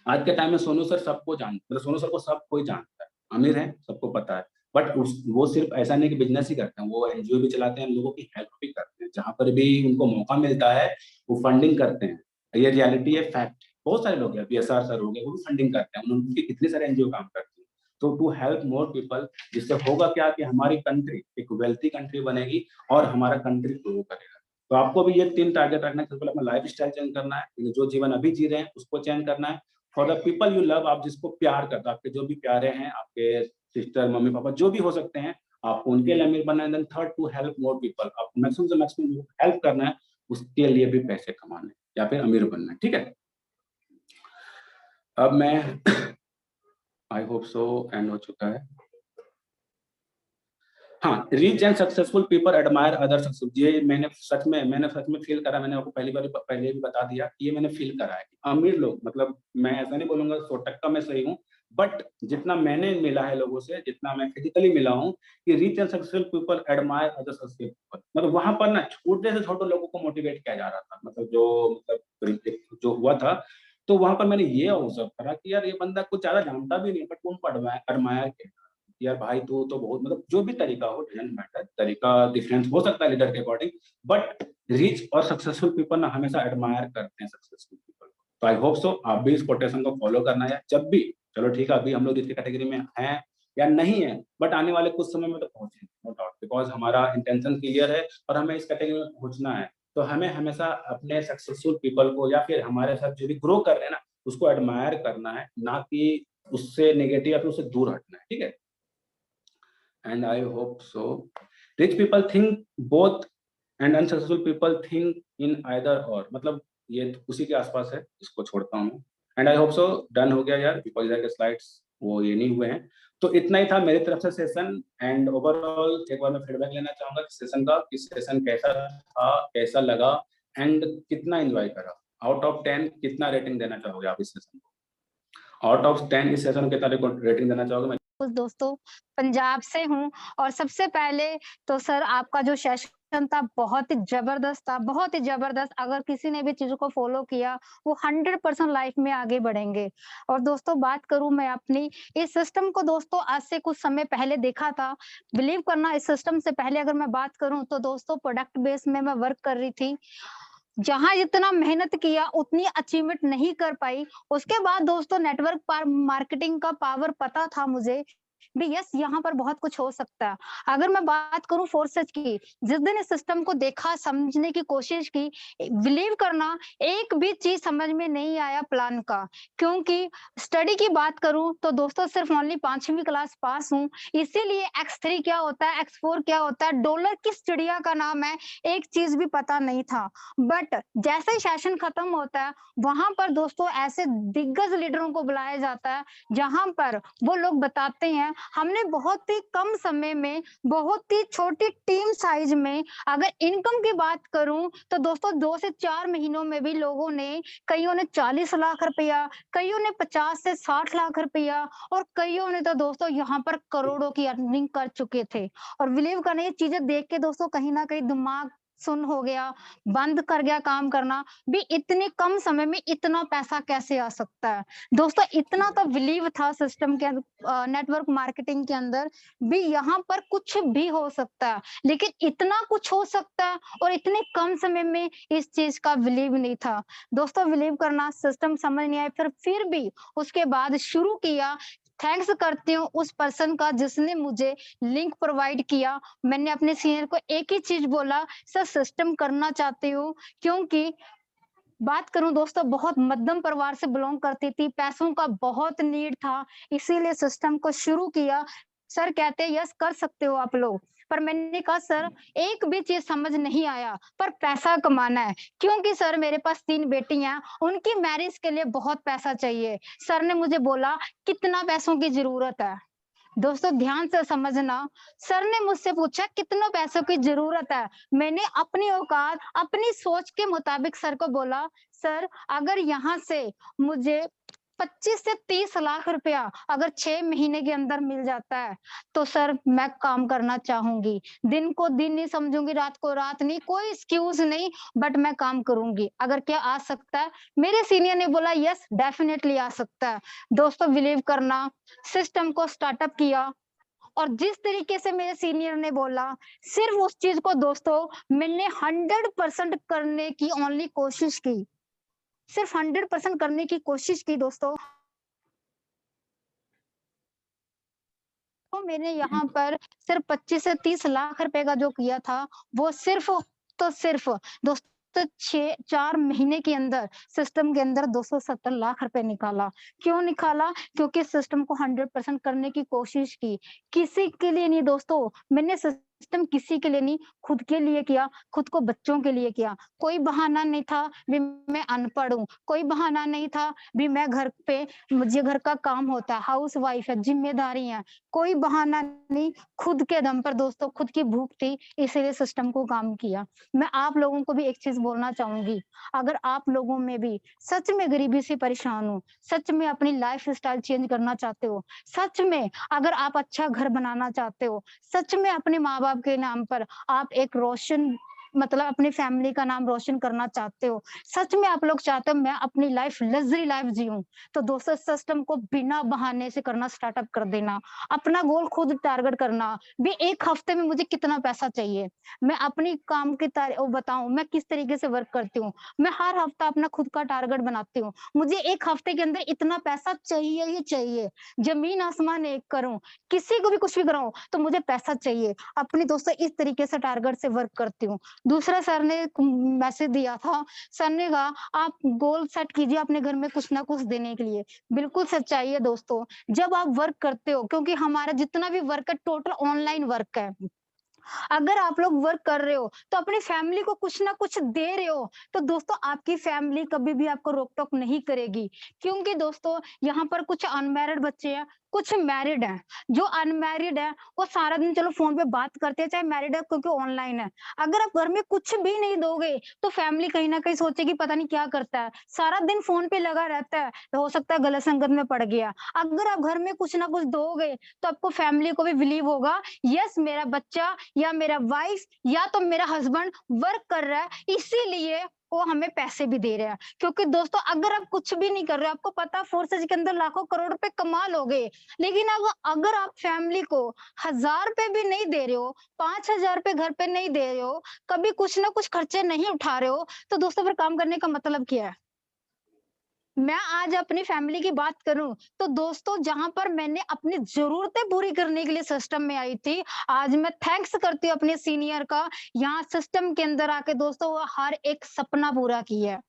आज के टाइम में सोनू सर सबको मतलब सोनू सर को सब कोई जानता है, अमीर है, सबको पता है। बट वो सिर्फ ऐसा नहीं कि बिजनेस ही करते हैं, वो एनजीओ भी चलाते हैं, लोगों की हेल्प भी करते हैं, जहां पर भी उनको मौका मिलता है वो फंडिंग करते हैं। ये रियलिटी है, फैक्ट। बहुत सारे लोग हैं, बीएसआर सर हो गए, वो भी फंडिंग करते हैं, उनकी कितने सारे एनजीओ काम करते हैं। तो टू हेल्प मोर पीपल, जिससे होगा क्या कि हमारी कंट्री एक वेल्थी कंट्री बनेगी और हमारा कंट्री ग्रो करेगा। तो आपको भी ये 3 टारगेट रखना है। सबसे पहले अपना लाइफ स्टाइल चेंज करना है, जो जीवन अभी जी रहे हैं उसको चेंज करना है। For the people you love, आप जिसको प्यार करते हो, आपके जो भी प्यारे हैं, आपके सिस्टर, मम्मी पापा जो भी हो सकते हैं, आपको उनके लिए अमीर बनना है। Then third, to help more people, आपको मैक्सिमम से मैक्सिमम हेल्प करना है, उसके लिए भी पैसे कमाने या फिर अमीर बनना है। ठीक है, अब मैं आई होप सो एंड हो चुका है। हाँ, rich and successful people admire other success. ये मैंने सच में फील करा। मैंने आपको पहले भी बता दिया कि ये मैंने फील करा है कि अमीर लोग, मतलब मैं ऐसा नहीं बोलूंगा 100% मैं सही हूँ, बट जितना मैंने मिला है लोगों से, जितना मैं फिजिकली मिला हूँ, कि rich and successful people admire other successful people. मतलब वहां पर ना छोटे से छोटे लोगों को मोटिवेट किया जा रहा था, मतलब जो हुआ था। तो वहां पर मैंने ये ऑब्जर्व करा कि यार ये बंदा कुछ ज्यादा जानता भी नहीं, बट उनको एडमायर किया। यार भाई तू तो बहुत, मतलब जो भी तरीका हो, डजंट मैटर, तरीका डिफरेंस हो सकता है लीडर के अकॉर्डिंग, बट रिच और सक्सेसफुल पीपल ना हमेशा एडमायर करते हैं सक्सेसफुल पीपल को। तो आई होप सो आप भी इस कोटेशन को फॉलो करना है जब भी। चलो ठीक है, अभी हम लोग जिसकी कैटेगरी में हैं या नहीं है, बट आने वाले कुछ समय में तो पहुंचेंगे, नो डाउट, बिकॉज हमारा इंटेंशन क्लियर है और हमें इस कैटेगरी में पहुंचना है। तो हमें हमेशा अपने सक्सेसफुल पीपल को या फिर हमारे साथ जो भी ग्रो कर रहे हैं ना, उसको एडमायर करना है, ना कि उससे नेगेटिव या फिर उससे दूर हटना है। ठीक है, and I hope so. Rich people think both and unsuccessful people think in either or, मतलब ये उसी के आसपास है, इसको छोड़ता हूँ। And I hope so done हो गया यार, बिकॉज इधर के स्लाइड्स वो ये नहीं हुए हैं। तो इतना ही था मेरी तरफ से सेशन। एंड ओवरऑल एक बार मैं फीडबैक लेना चाहूंगा सेशन का, कि सेशन कैसा था, कैसा लगा, एंड कितना एंजॉय करा। आउट ऑफ 10 कितना रेटिंग देना चाहोगे आप इस सेशन को? आउट ऑफ 10 इस सेशन को कितना रेटिंग देना चाहोगे? कुछ दोस्तों पंजाब से हूँ और सबसे पहले तो सर आपका जो सेशन था बहुत ही ज़बरदस्त था, बहुत ही ज़बरदस्त। अगर किसी ने भी चीज़ों को फ़ॉलो किया, वो 100% लाइफ़ में आगे बढ़ेंगे। और दोस्तों बात करूँ मैं अपनी, इस सिस्टम को दोस्तों आज से कुछ समय पहले देखा था। बिलीव करना, इस सिस्टम से पहले अगर मैं बात करूँ तो दोस्तों प्रोडक्ट बेस में मैं वर्क कर रही थी। जहाँ जितना मेहनत किया उतनी अचीवमेंट नहीं कर पाई। उसके बाद दोस्तों नेटवर्क पर मार्केटिंग का पावर पता था मुझे भी, यस यहाँ पर बहुत कुछ हो सकता है। अगर मैं बात करूँ फोर्सेज की, जिस दिन इस सिस्टम को देखा, समझने की कोशिश की, बिलीव करना एक भी चीज समझ में नहीं आया प्लान का। क्योंकि स्टडी की बात करूँ तो दोस्तों सिर्फ ओनली 5वीं क्लास पास हूँ, इसीलिए X3 क्या होता है, X4 क्या होता है, डॉलर किस चिड़िया का नाम है, एक चीज भी पता नहीं था। बट जैसे ही सेशन खत्म होता है, वहां पर दोस्तों ऐसे दिग्गज लीडरों को बुलाया जाता है, जहां पर वो लोग बताते हैं हमने बहुत ही कम समय में, बहुत ही छोटी टीम साइज में, अगर इनकम की बात करूं तो दोस्तों 2 से 4 महीनों में भी लोगों ने, कईयों ने 40 लाख रुपया, कईयों ने 50 से 60 लाख रुपया, और कईयों ने तो दोस्तों यहाँ पर करोड़ों की अर्निंग कर चुके थे। और बिलीव करना, ये चीजें देख के दोस्तों कहीं ना कहीं दिमाग सुन्न हो गया, बंद कर गया काम करना भी। इतने कम समय में इतना पैसा कैसे आ सकता है? दोस्तों इतना तो बिलीव था सिस्टम के नेटवर्क मार्केटिंग के अंदर भी, यहाँ पर कुछ भी हो सकता है, लेकिन इतना कुछ हो सकता है और इतने कम समय में, इस चीज का बिलीव नहीं था। दोस्तों बिलीव करना, सिस्टम समझ नहीं आया, फिर भी उसके बाद शुरू किया। थैंक्स करती हूँ उस पर्सन का जिसने मुझे लिंक प्रोवाइड किया। मैंने अपने सीनियर को एक ही चीज बोला, सर सिस्टम करना चाहती हूँ, क्योंकि बात करूं दोस्तों बहुत मध्यम परिवार से बिलोंग करती थी, पैसों का बहुत नीड था, इसीलिए सिस्टम को शुरू किया। सर कहते यस कर सकते हो आप लोग, पर मैंने कहा सर एक भी चीज समझ नहीं आया, पर पैसा कमाना है, क्योंकि सर मेरे पास 3 बेटियां, उनकी मैरिज के लिए बहुत पैसा चाहिए। सर ने मुझे बोला कितना पैसों की जरूरत है? दोस्तों ध्यान से समझना, सर ने मुझसे पूछा कितनों पैसों की जरूरत है? मैंने अपनी औकात, अपनी सोच के मुताबिक सर को बोला, सर अगर यहाँ से मुझे 25 से 30 लाख रुपया अगर 6 महीने के अंदर मिल जाता है, तो सर मैं काम करना चाहूँगी। दिन को दिन नहीं समझूँगी, रात को रात नहीं, कोई एक्सक्यूज़ नहीं, बट मैं काम करूँगी। अगर क्या आ सकता है? मेरे सीनियर ने बोला यस डेफ़िनेटली आ सकता है। दोस्तों बिलीव करना, सिस्टम को स्टार्टअप किया और जिस तरीके से मेरे सीनियर ने बोला, सिर्फ़ उस चीज़ को दोस्तों मैंने 100% करने की ओनली कोशिश की। सिर्फ़ 100% करने की कोशिश की दोस्तों। तो मैंने यहाँ पर सिर्फ 25 से 30 लाख रुपए का जो किया था, वो सिर्फ़ तो सिर्फ़ दोस्तों 6 4 महीने के अंदर सिस्टम के अंदर 270 लाख रुपए निकाला। क्यों निकाला? क्योंकि सिस्टम को 100% करने की कोशिश की। किसी के लिए नहीं दोस्तों, मैंने सिस्टम किसी के लिए नहीं, खुद के लिए किया, खुद को बच्चों के लिए किया। कोई बहाना नहीं था भी मैं अनपढ़ हूँ, कोई बहाना नहीं था भी मैं घर पे मुझे घर का काम होता है, हाउसवाइफ है, ज़िम्मेदारी है। कोई बहाना नहीं, खुद के दम पर दोस्तों खुद की भूख थी, इसीलिए सिस्टम को काम किया। मैं आप लोगों को भी एक चीज़ बोलना चाहूँगी, अगर आप लोगों में भी सच में गरीबी से परेशान हो, सच में अपनी लाइफ़स्टाइल चेंज करना चाहते हो, सच में अगर आप अच्छा घर बनाना चाहते हो, सच में अपने माँ-बाप के नाम पर आप एक रोशन मतलब अपनी फैमिली का नाम रोशन करना चाहते हो, सच में आप लोग चाहते हो मैं अपनी लाइफ़ लग्ज़री लाइफ़ जिऊँ, तो दोस्तों सिस्टम को बिना बहाने से करना स्टार्टअप कर देना। अपना गोल खुद टारगेट करना, भी 1 हफ्ते में मुझे कितना पैसा चाहिए। मैं अपनी काम की वो बताऊँ मैं किस तरीके से वर्क करती हूँ। मैं हर हफ्ता अपना खुद का टारगेट बनाती हूँ। मुझे 1 हफ्ते के अंदर इतना पैसा चाहिए ही चाहिए। ज़मीन-आसमान एक करूँ, किसी को भी कुछ भी कराऊँ, तो मुझे पैसा चाहिए। अपनी दोस्तों इस तरीके से टारगेट से वर्क करती हूँ। दूसरा सर ने एक मैसेज दिया था, सर ने कहा आप गोल सेट कीजिए अपने घर में कुछ ना कुछ देने के लिए। बिल्कुल सच्चाई है दोस्तों। जब आप वर्क करते हो क्योंकि हमारा जितना भी वर्क है टोटल ऑनलाइन वर्क है। अगर आप लोग वर्क कर रहे हो, तो अपनी फैमिली को कुछ ना कुछ दे रहे हो, तो दोस्तों आपकी फैमिली कभी भी आपको रोक-टोक नहीं करेगी। क्योंकि दोस्तों यहाँ पर कुछ अनमैरिड बच्चे हैं, कुछ मैरिड हैं। जो अनमैरिड है, वो सारा दिन चलो फ़ोन पे बात करते हैं, चाहे मैरिड है क्योंकि ऑनलाइन है। अगर आप घर में कुछ भी नहीं दोगे, तो फैमिली कहीं न कहीं सोचेगी पता नहीं क्या करता है। सारा दिन फ़ोन पे लगा रहता है, तो हो सकता है गलत संगत में पड़ गया। अगर आप घर में कुछ ना कुछ दोगे, तो आपको फैमिली को भी बिलीव होगा, यस मेरा बच्चा या मेरा वाइफ या तो मेरा हस्बैंड वर्क कर रहा है, इसीलिए वो हमें पैसे भी दे रहा है। क्योंकि दोस्तों अगर आप कुछ भी नहीं कर रहे हो, आपको पता है फोर्सेज के अंदर लाखों करोड़ रुपए कमा लोगे, लेकिन अगर आप फैमिली को 1000 रुपए भी नहीं दे रहे हो, 5000 रुपए घर पे नहीं दे रहे हो, कभी कुछ ना कुछ खर्चे नहीं उठा रहे हो, तो दोस्तों फिर काम करने का मतलब क्या है? मैं आज अपनी फैमिली की बात करूँ, तो दोस्तों जहाँ पर मैंने अपनी ज़रूरतें पूरी करने के लिए सिस्टम में आई थी, आज मैं थैंक्स करती हूँ अपने सीनियर का, यहाँ सिस्टम के अंदर आके दोस्तों वो हर एक सपना पूरा किया।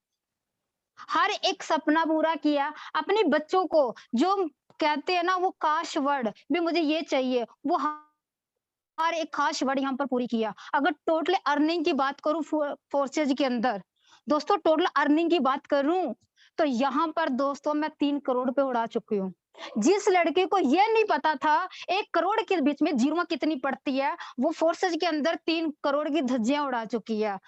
हर एक सपना पूरा किया, अपने बच्चों को जो कहते हैं ना वो काश वर्ड भी मुझे ये चाहिए, वो हर एक खास वर्ड यहाँ पर पूरी किया। अगर टोटल अर्निंग की बात करूँ फोर्सेज के अंदर, दोस्तों टोटल अर्निंग की बात करूँ, तो यहाँ पर दोस्तों मैं 3 करोड़ रुपए उड़ा चुकी हूँ। जिस लड़के को ये नहीं पता था 1 करोड़ के बीच में जीरो कितनी पड़ती है, वो फोर्सेज के अंदर 3 करोड़ की धज्जियाँ उड़ा चुकी है।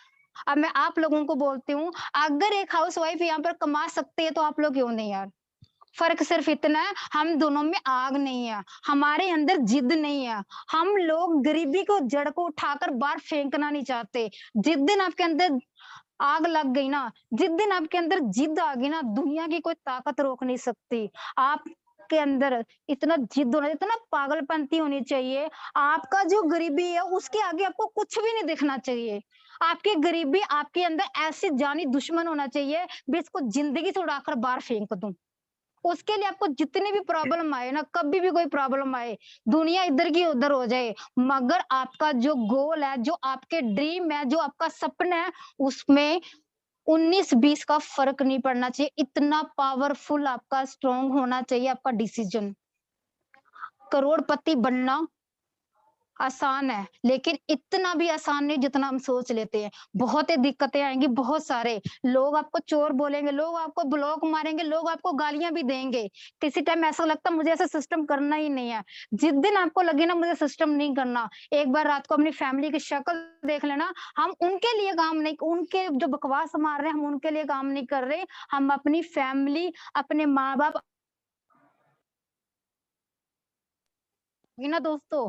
अब मैं आप लोगों को बोलती हूँ, अगर एक हाउसवाइफ यहाँ पर कमा सकती है, तो आप लोग क्यों नहीं यार? फ़र्क सिर्फ़ इतना है, हम दोनों में आग नहीं है, हमारे अंदर ज़िद नहीं है। हम लोग गरीबी को जड़ को उठाकर बाहर फेंकना नहीं चाहते। जिस दिन आपके अंदर आग लग गई ना, जिस दिन आपके अंदर ज़िद आ गई ना, दुनिया की कोई ताकत रोक नहीं सकती। आपके अंदर इतना ज़िद होना इतना पागलपंती होनी चाहिए, आपका जो गरीबी है, उसके आगे आपको कुछ भी नहीं दिखना चाहिए। आपकी गरीबी आपके अंदर ऐसी जानी दुश्मन होना चाहिए, भी इसको ज़िंदगी से उड़ाकर बाहर फेंक दूँ। उसके लिए आपको जितनी भी प्रॉब्लम आए ना, कभी भी कोई प्रॉब्लम आए, दुनिया इधर की उधर हो जाए, मगर आपका जो गोल है, जो आपके ड्रीम है, जो आपका सपना है, उसमें 19-20 का फ़र्क नहीं पड़ना चाहिए। इतना पावरफुल आपका स्ट्रॉन्ग होना चाहिए आपका डिसीज़न। करोड़पति बनना आसान है, लेकिन इतना भी आसान नहीं जितना हम सोच लेते हैं। बहुत ही दिक्कतें आएँगी, बहुत सारे। लोग आपको चोर बोलेंगे, लोग आपको ब्लॉक मारेंगे, लोग आपको गालियाँ भी देंगे। किसी टाइम ऐसा लगता है मुझे ऐसा सिस्टम करना ही नहीं है। जिस दिन आपको लगे ना मुझे सिस्टम नहीं करना, एक बार रात को अपनी फैमिली की शक्ल देख लेना, हम उनके लिए काम नहीं उनके जो बकवास मार रहे हैं हम उनके लिए काम नहीं कर रहे, हम अपनी फैमिली, अपने माँ-बाप ना दोस्तों,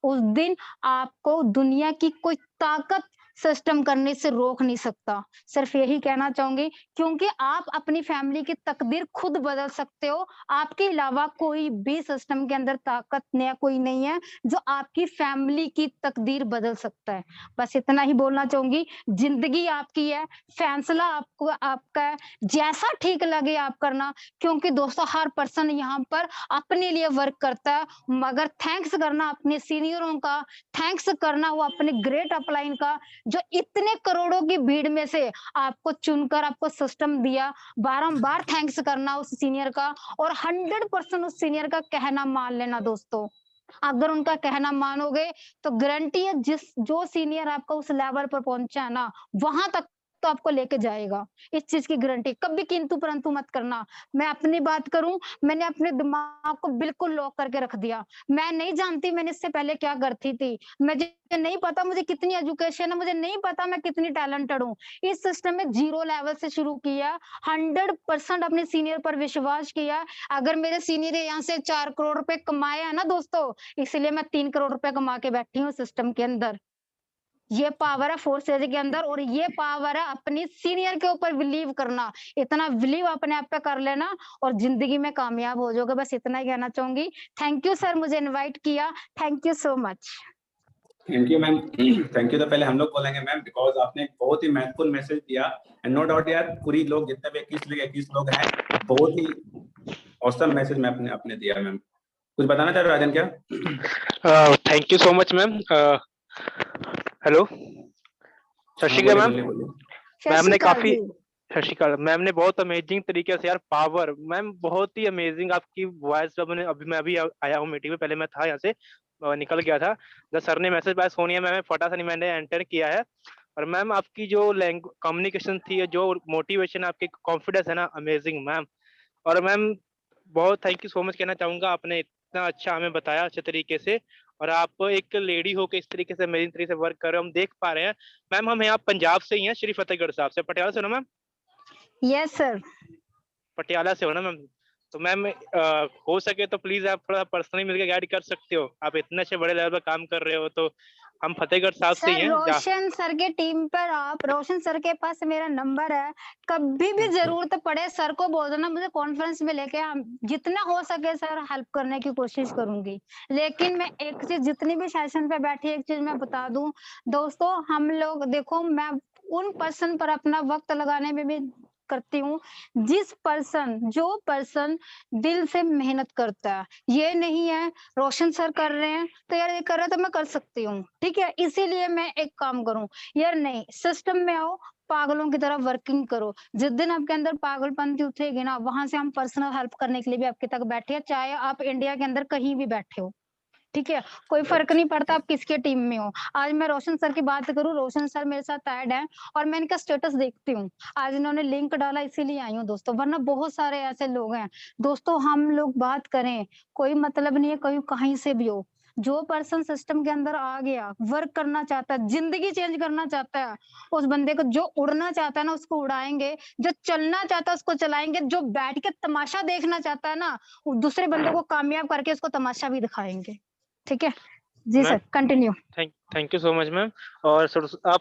उस दिन आपको दुनिया की कोई ताकत सिस्टम करने से रोक नहीं सकता। सिर्फ यही कहना चाहूँगी, क्योंकि आप अपनी फैमिली की तकदीर खुद बदल सकते हो। आपके अलावा कोई भी सिस्टम के अंदर ताकत न कोई नहीं है, जो आपकी फैमिली की तकदीर बदल सकता है। बस इतना ही बोलना चाहूँगी, ज़िंदगी आपकी है, फैसला आपको आपका है, जैसा ठीक लगे आप करना, क्योंकि दोस्तों हर पर्सन यहाँ पर अपने लिए वर्क करता है, मगर थैंक्स करना अपने सीनियरों का, थैंक्स करना वो अपने ग्रेट अपलाइन का, जो इतने करोड़ों की भीड़ में से आपको चुनकर आपको सिस्टम दिया। बारंबार थैंक्स करना उस सीनियर का, और 100% उस सीनियर का कहना मान लेना दोस्तों। अगर उनका कहना मानोगे तो गारंटी है, जिस जो सीनियर आपका उस लेवल पर पहुंचा है ना, वहां तक तो आपको लेके जाएगा। इस चीज की गारंटी, कभी किंतु परंतु मत करना। मैं अपनी बात करूं, मैंने अपने दिमाग को बिल्कुल लॉक करके रख दिया। मैं नहीं जानती मैंने इससे पहले क्या करती थी, मुझे नहीं पता मुझे कितनी एजुकेशन है, मुझे नहीं पता मैं कितनी टैलेंटेड हूँ। इस सिस्टम में जीरो लेवल से शुरू किया, 100% अपने सीनियर पर विश्वास किया। अगर मेरे सीनियर यहाँ से 4 करोड़ रुपए कमाए है ना दोस्तों, इसलिए मैं 3 करोड़ रुपए कमा के बैठी हूँ सिस्टम के अंदर। ये पावर है फोर्स एज के अंदर, और ये पावर है अपनी सीनियर के ऊपर बिलीव करना। इतना बिलीव अपने आप पे कर लेना और जिंदगी में कामयाब हो जाओगे। बस इतना ही कहना चाहूंगी। थैंक यू सर, मुझे इनवाइट किया। Thank you so much. Thank you ma'am. Thank you तो पहले हम लोग बोलेंगे मैम, बिकॉज आपने एक बहुत ही महत्वपूर्ण मैसेज दिया। एंड नो डाउट यार, पूरी लोग जितने भी 21 लोग हैं, बहुत ही औसम मैसेज में आपने दिया मैम। कुछ बताना चाह रहे हो राजन क्या? Thank you so much ma'am. Hello, सत श्री अकाल मैम। मैम ने काफी, सत श्री अकाल मैम ने बहुत अमेजिंग तरीके से यार, पावर मैम बहुत ही अमेजिंग आपकी वॉइस। अभी मैं अभी आया हूँ मीटिंग में, पहले मैं था यहाँ से निकल गया था। जब सर ने मैसेज पाया सोनिया मैम, फटाफट मैंने एंटर किया है। और मैम आपकी जो लैंग्वेज कम्युनिकेशन थी, जो मोटिवेशन, आपकी कॉन्फिडेंस है ना, अमेजिंग मैम। और मैम बहुत थैंक यू सो मच कहना चाहूंगा, आपने इतना अच्छा हमें बताया अच्छे तरीके से। और आप एक लेडी होकर इस तरीके से अमेजिंग तरीके से वर्क कर रहे हो, हम देख पा रहे हैं। मैम हम यहाँ पंजाब से ही हैं, श्री फतेहगढ़ साहब से, पटियाला से हो ना मैम? Yes sir. पटियाला से हो ना मैम? तो मैम हो सके तो प्लीज आप थोड़ा पर्सनली मिलकर गाइड कर सकते हो। आप इतने अच्छे बड़े लेवल पर काम कर रहे हो, तो हम फतेहगढ़ साहब से ही हैं। रोशन सर के टीम पर आप, रोशन सर के पास मेरा नंबर है, कभी भी जरूरत पड़े सर को बोल देना, मुझे कॉन्फ्रेंस में लेके जितना हो सके सर हेल्प करने की कोशिश करूंगी। लेकिन मैं एक चीज, जितनी भी सेशन पे बैठी, एक चीज मैं बता दूं दोस्तों, हम लोग देखो, मैं उन पर्सन पर अपना वक्त लगाने में भी करती हूँ जो पर्सन दिल से मेहनत करता है। ये नहीं है रोशन सर कर रहे हैं तो यार ये कर रहा है तो मैं कर सकती हूँ, ठीक है, इसीलिए मैं एक काम करूं। यार नहीं, सिस्टम में आओ, पागलों की तरह वर्किंग करो। जिस दिन आपके अंदर पागलपंती उठेगी ना, वहां से हम पर्सनल हेल्प करने के लिए भी आपके तक बैठे हैं, चाहे आप इंडिया के अंदर कहीं भी बैठे हो, ठीक है, कोई फर्क नहीं पड़ता आप किसके टीम में हो। आज मैं रोशन सर की बात करूं, रोशन सर मेरे साथ ऐड है और मैं इनका स्टेटस देखती हूँ। आज इन्होंने लिंक डाला इसीलिए आई हूँ दोस्तों, वरना बहुत सारे ऐसे लोग हैं दोस्तों। हम लोग बात करें, कोई मतलब नहीं है कोई कहीं से भी हो, जो पर्सन सिस्टम के अंदर आ गया, वर्क करना चाहता है, जिंदगी चेंज करना चाहता है, उस बंदे को, जो उड़ना चाहता है ना उसको उड़ाएंगे, जो चलना चाहता है उसको चलाएंगे, जो बैठ के तमाशा देखना चाहता है ना, दूसरे बंदे को कामयाब करके उसको तमाशा भी दिखाएंगे। ठीक है जी sir, continue. Thank you so much ma'am. और सर आप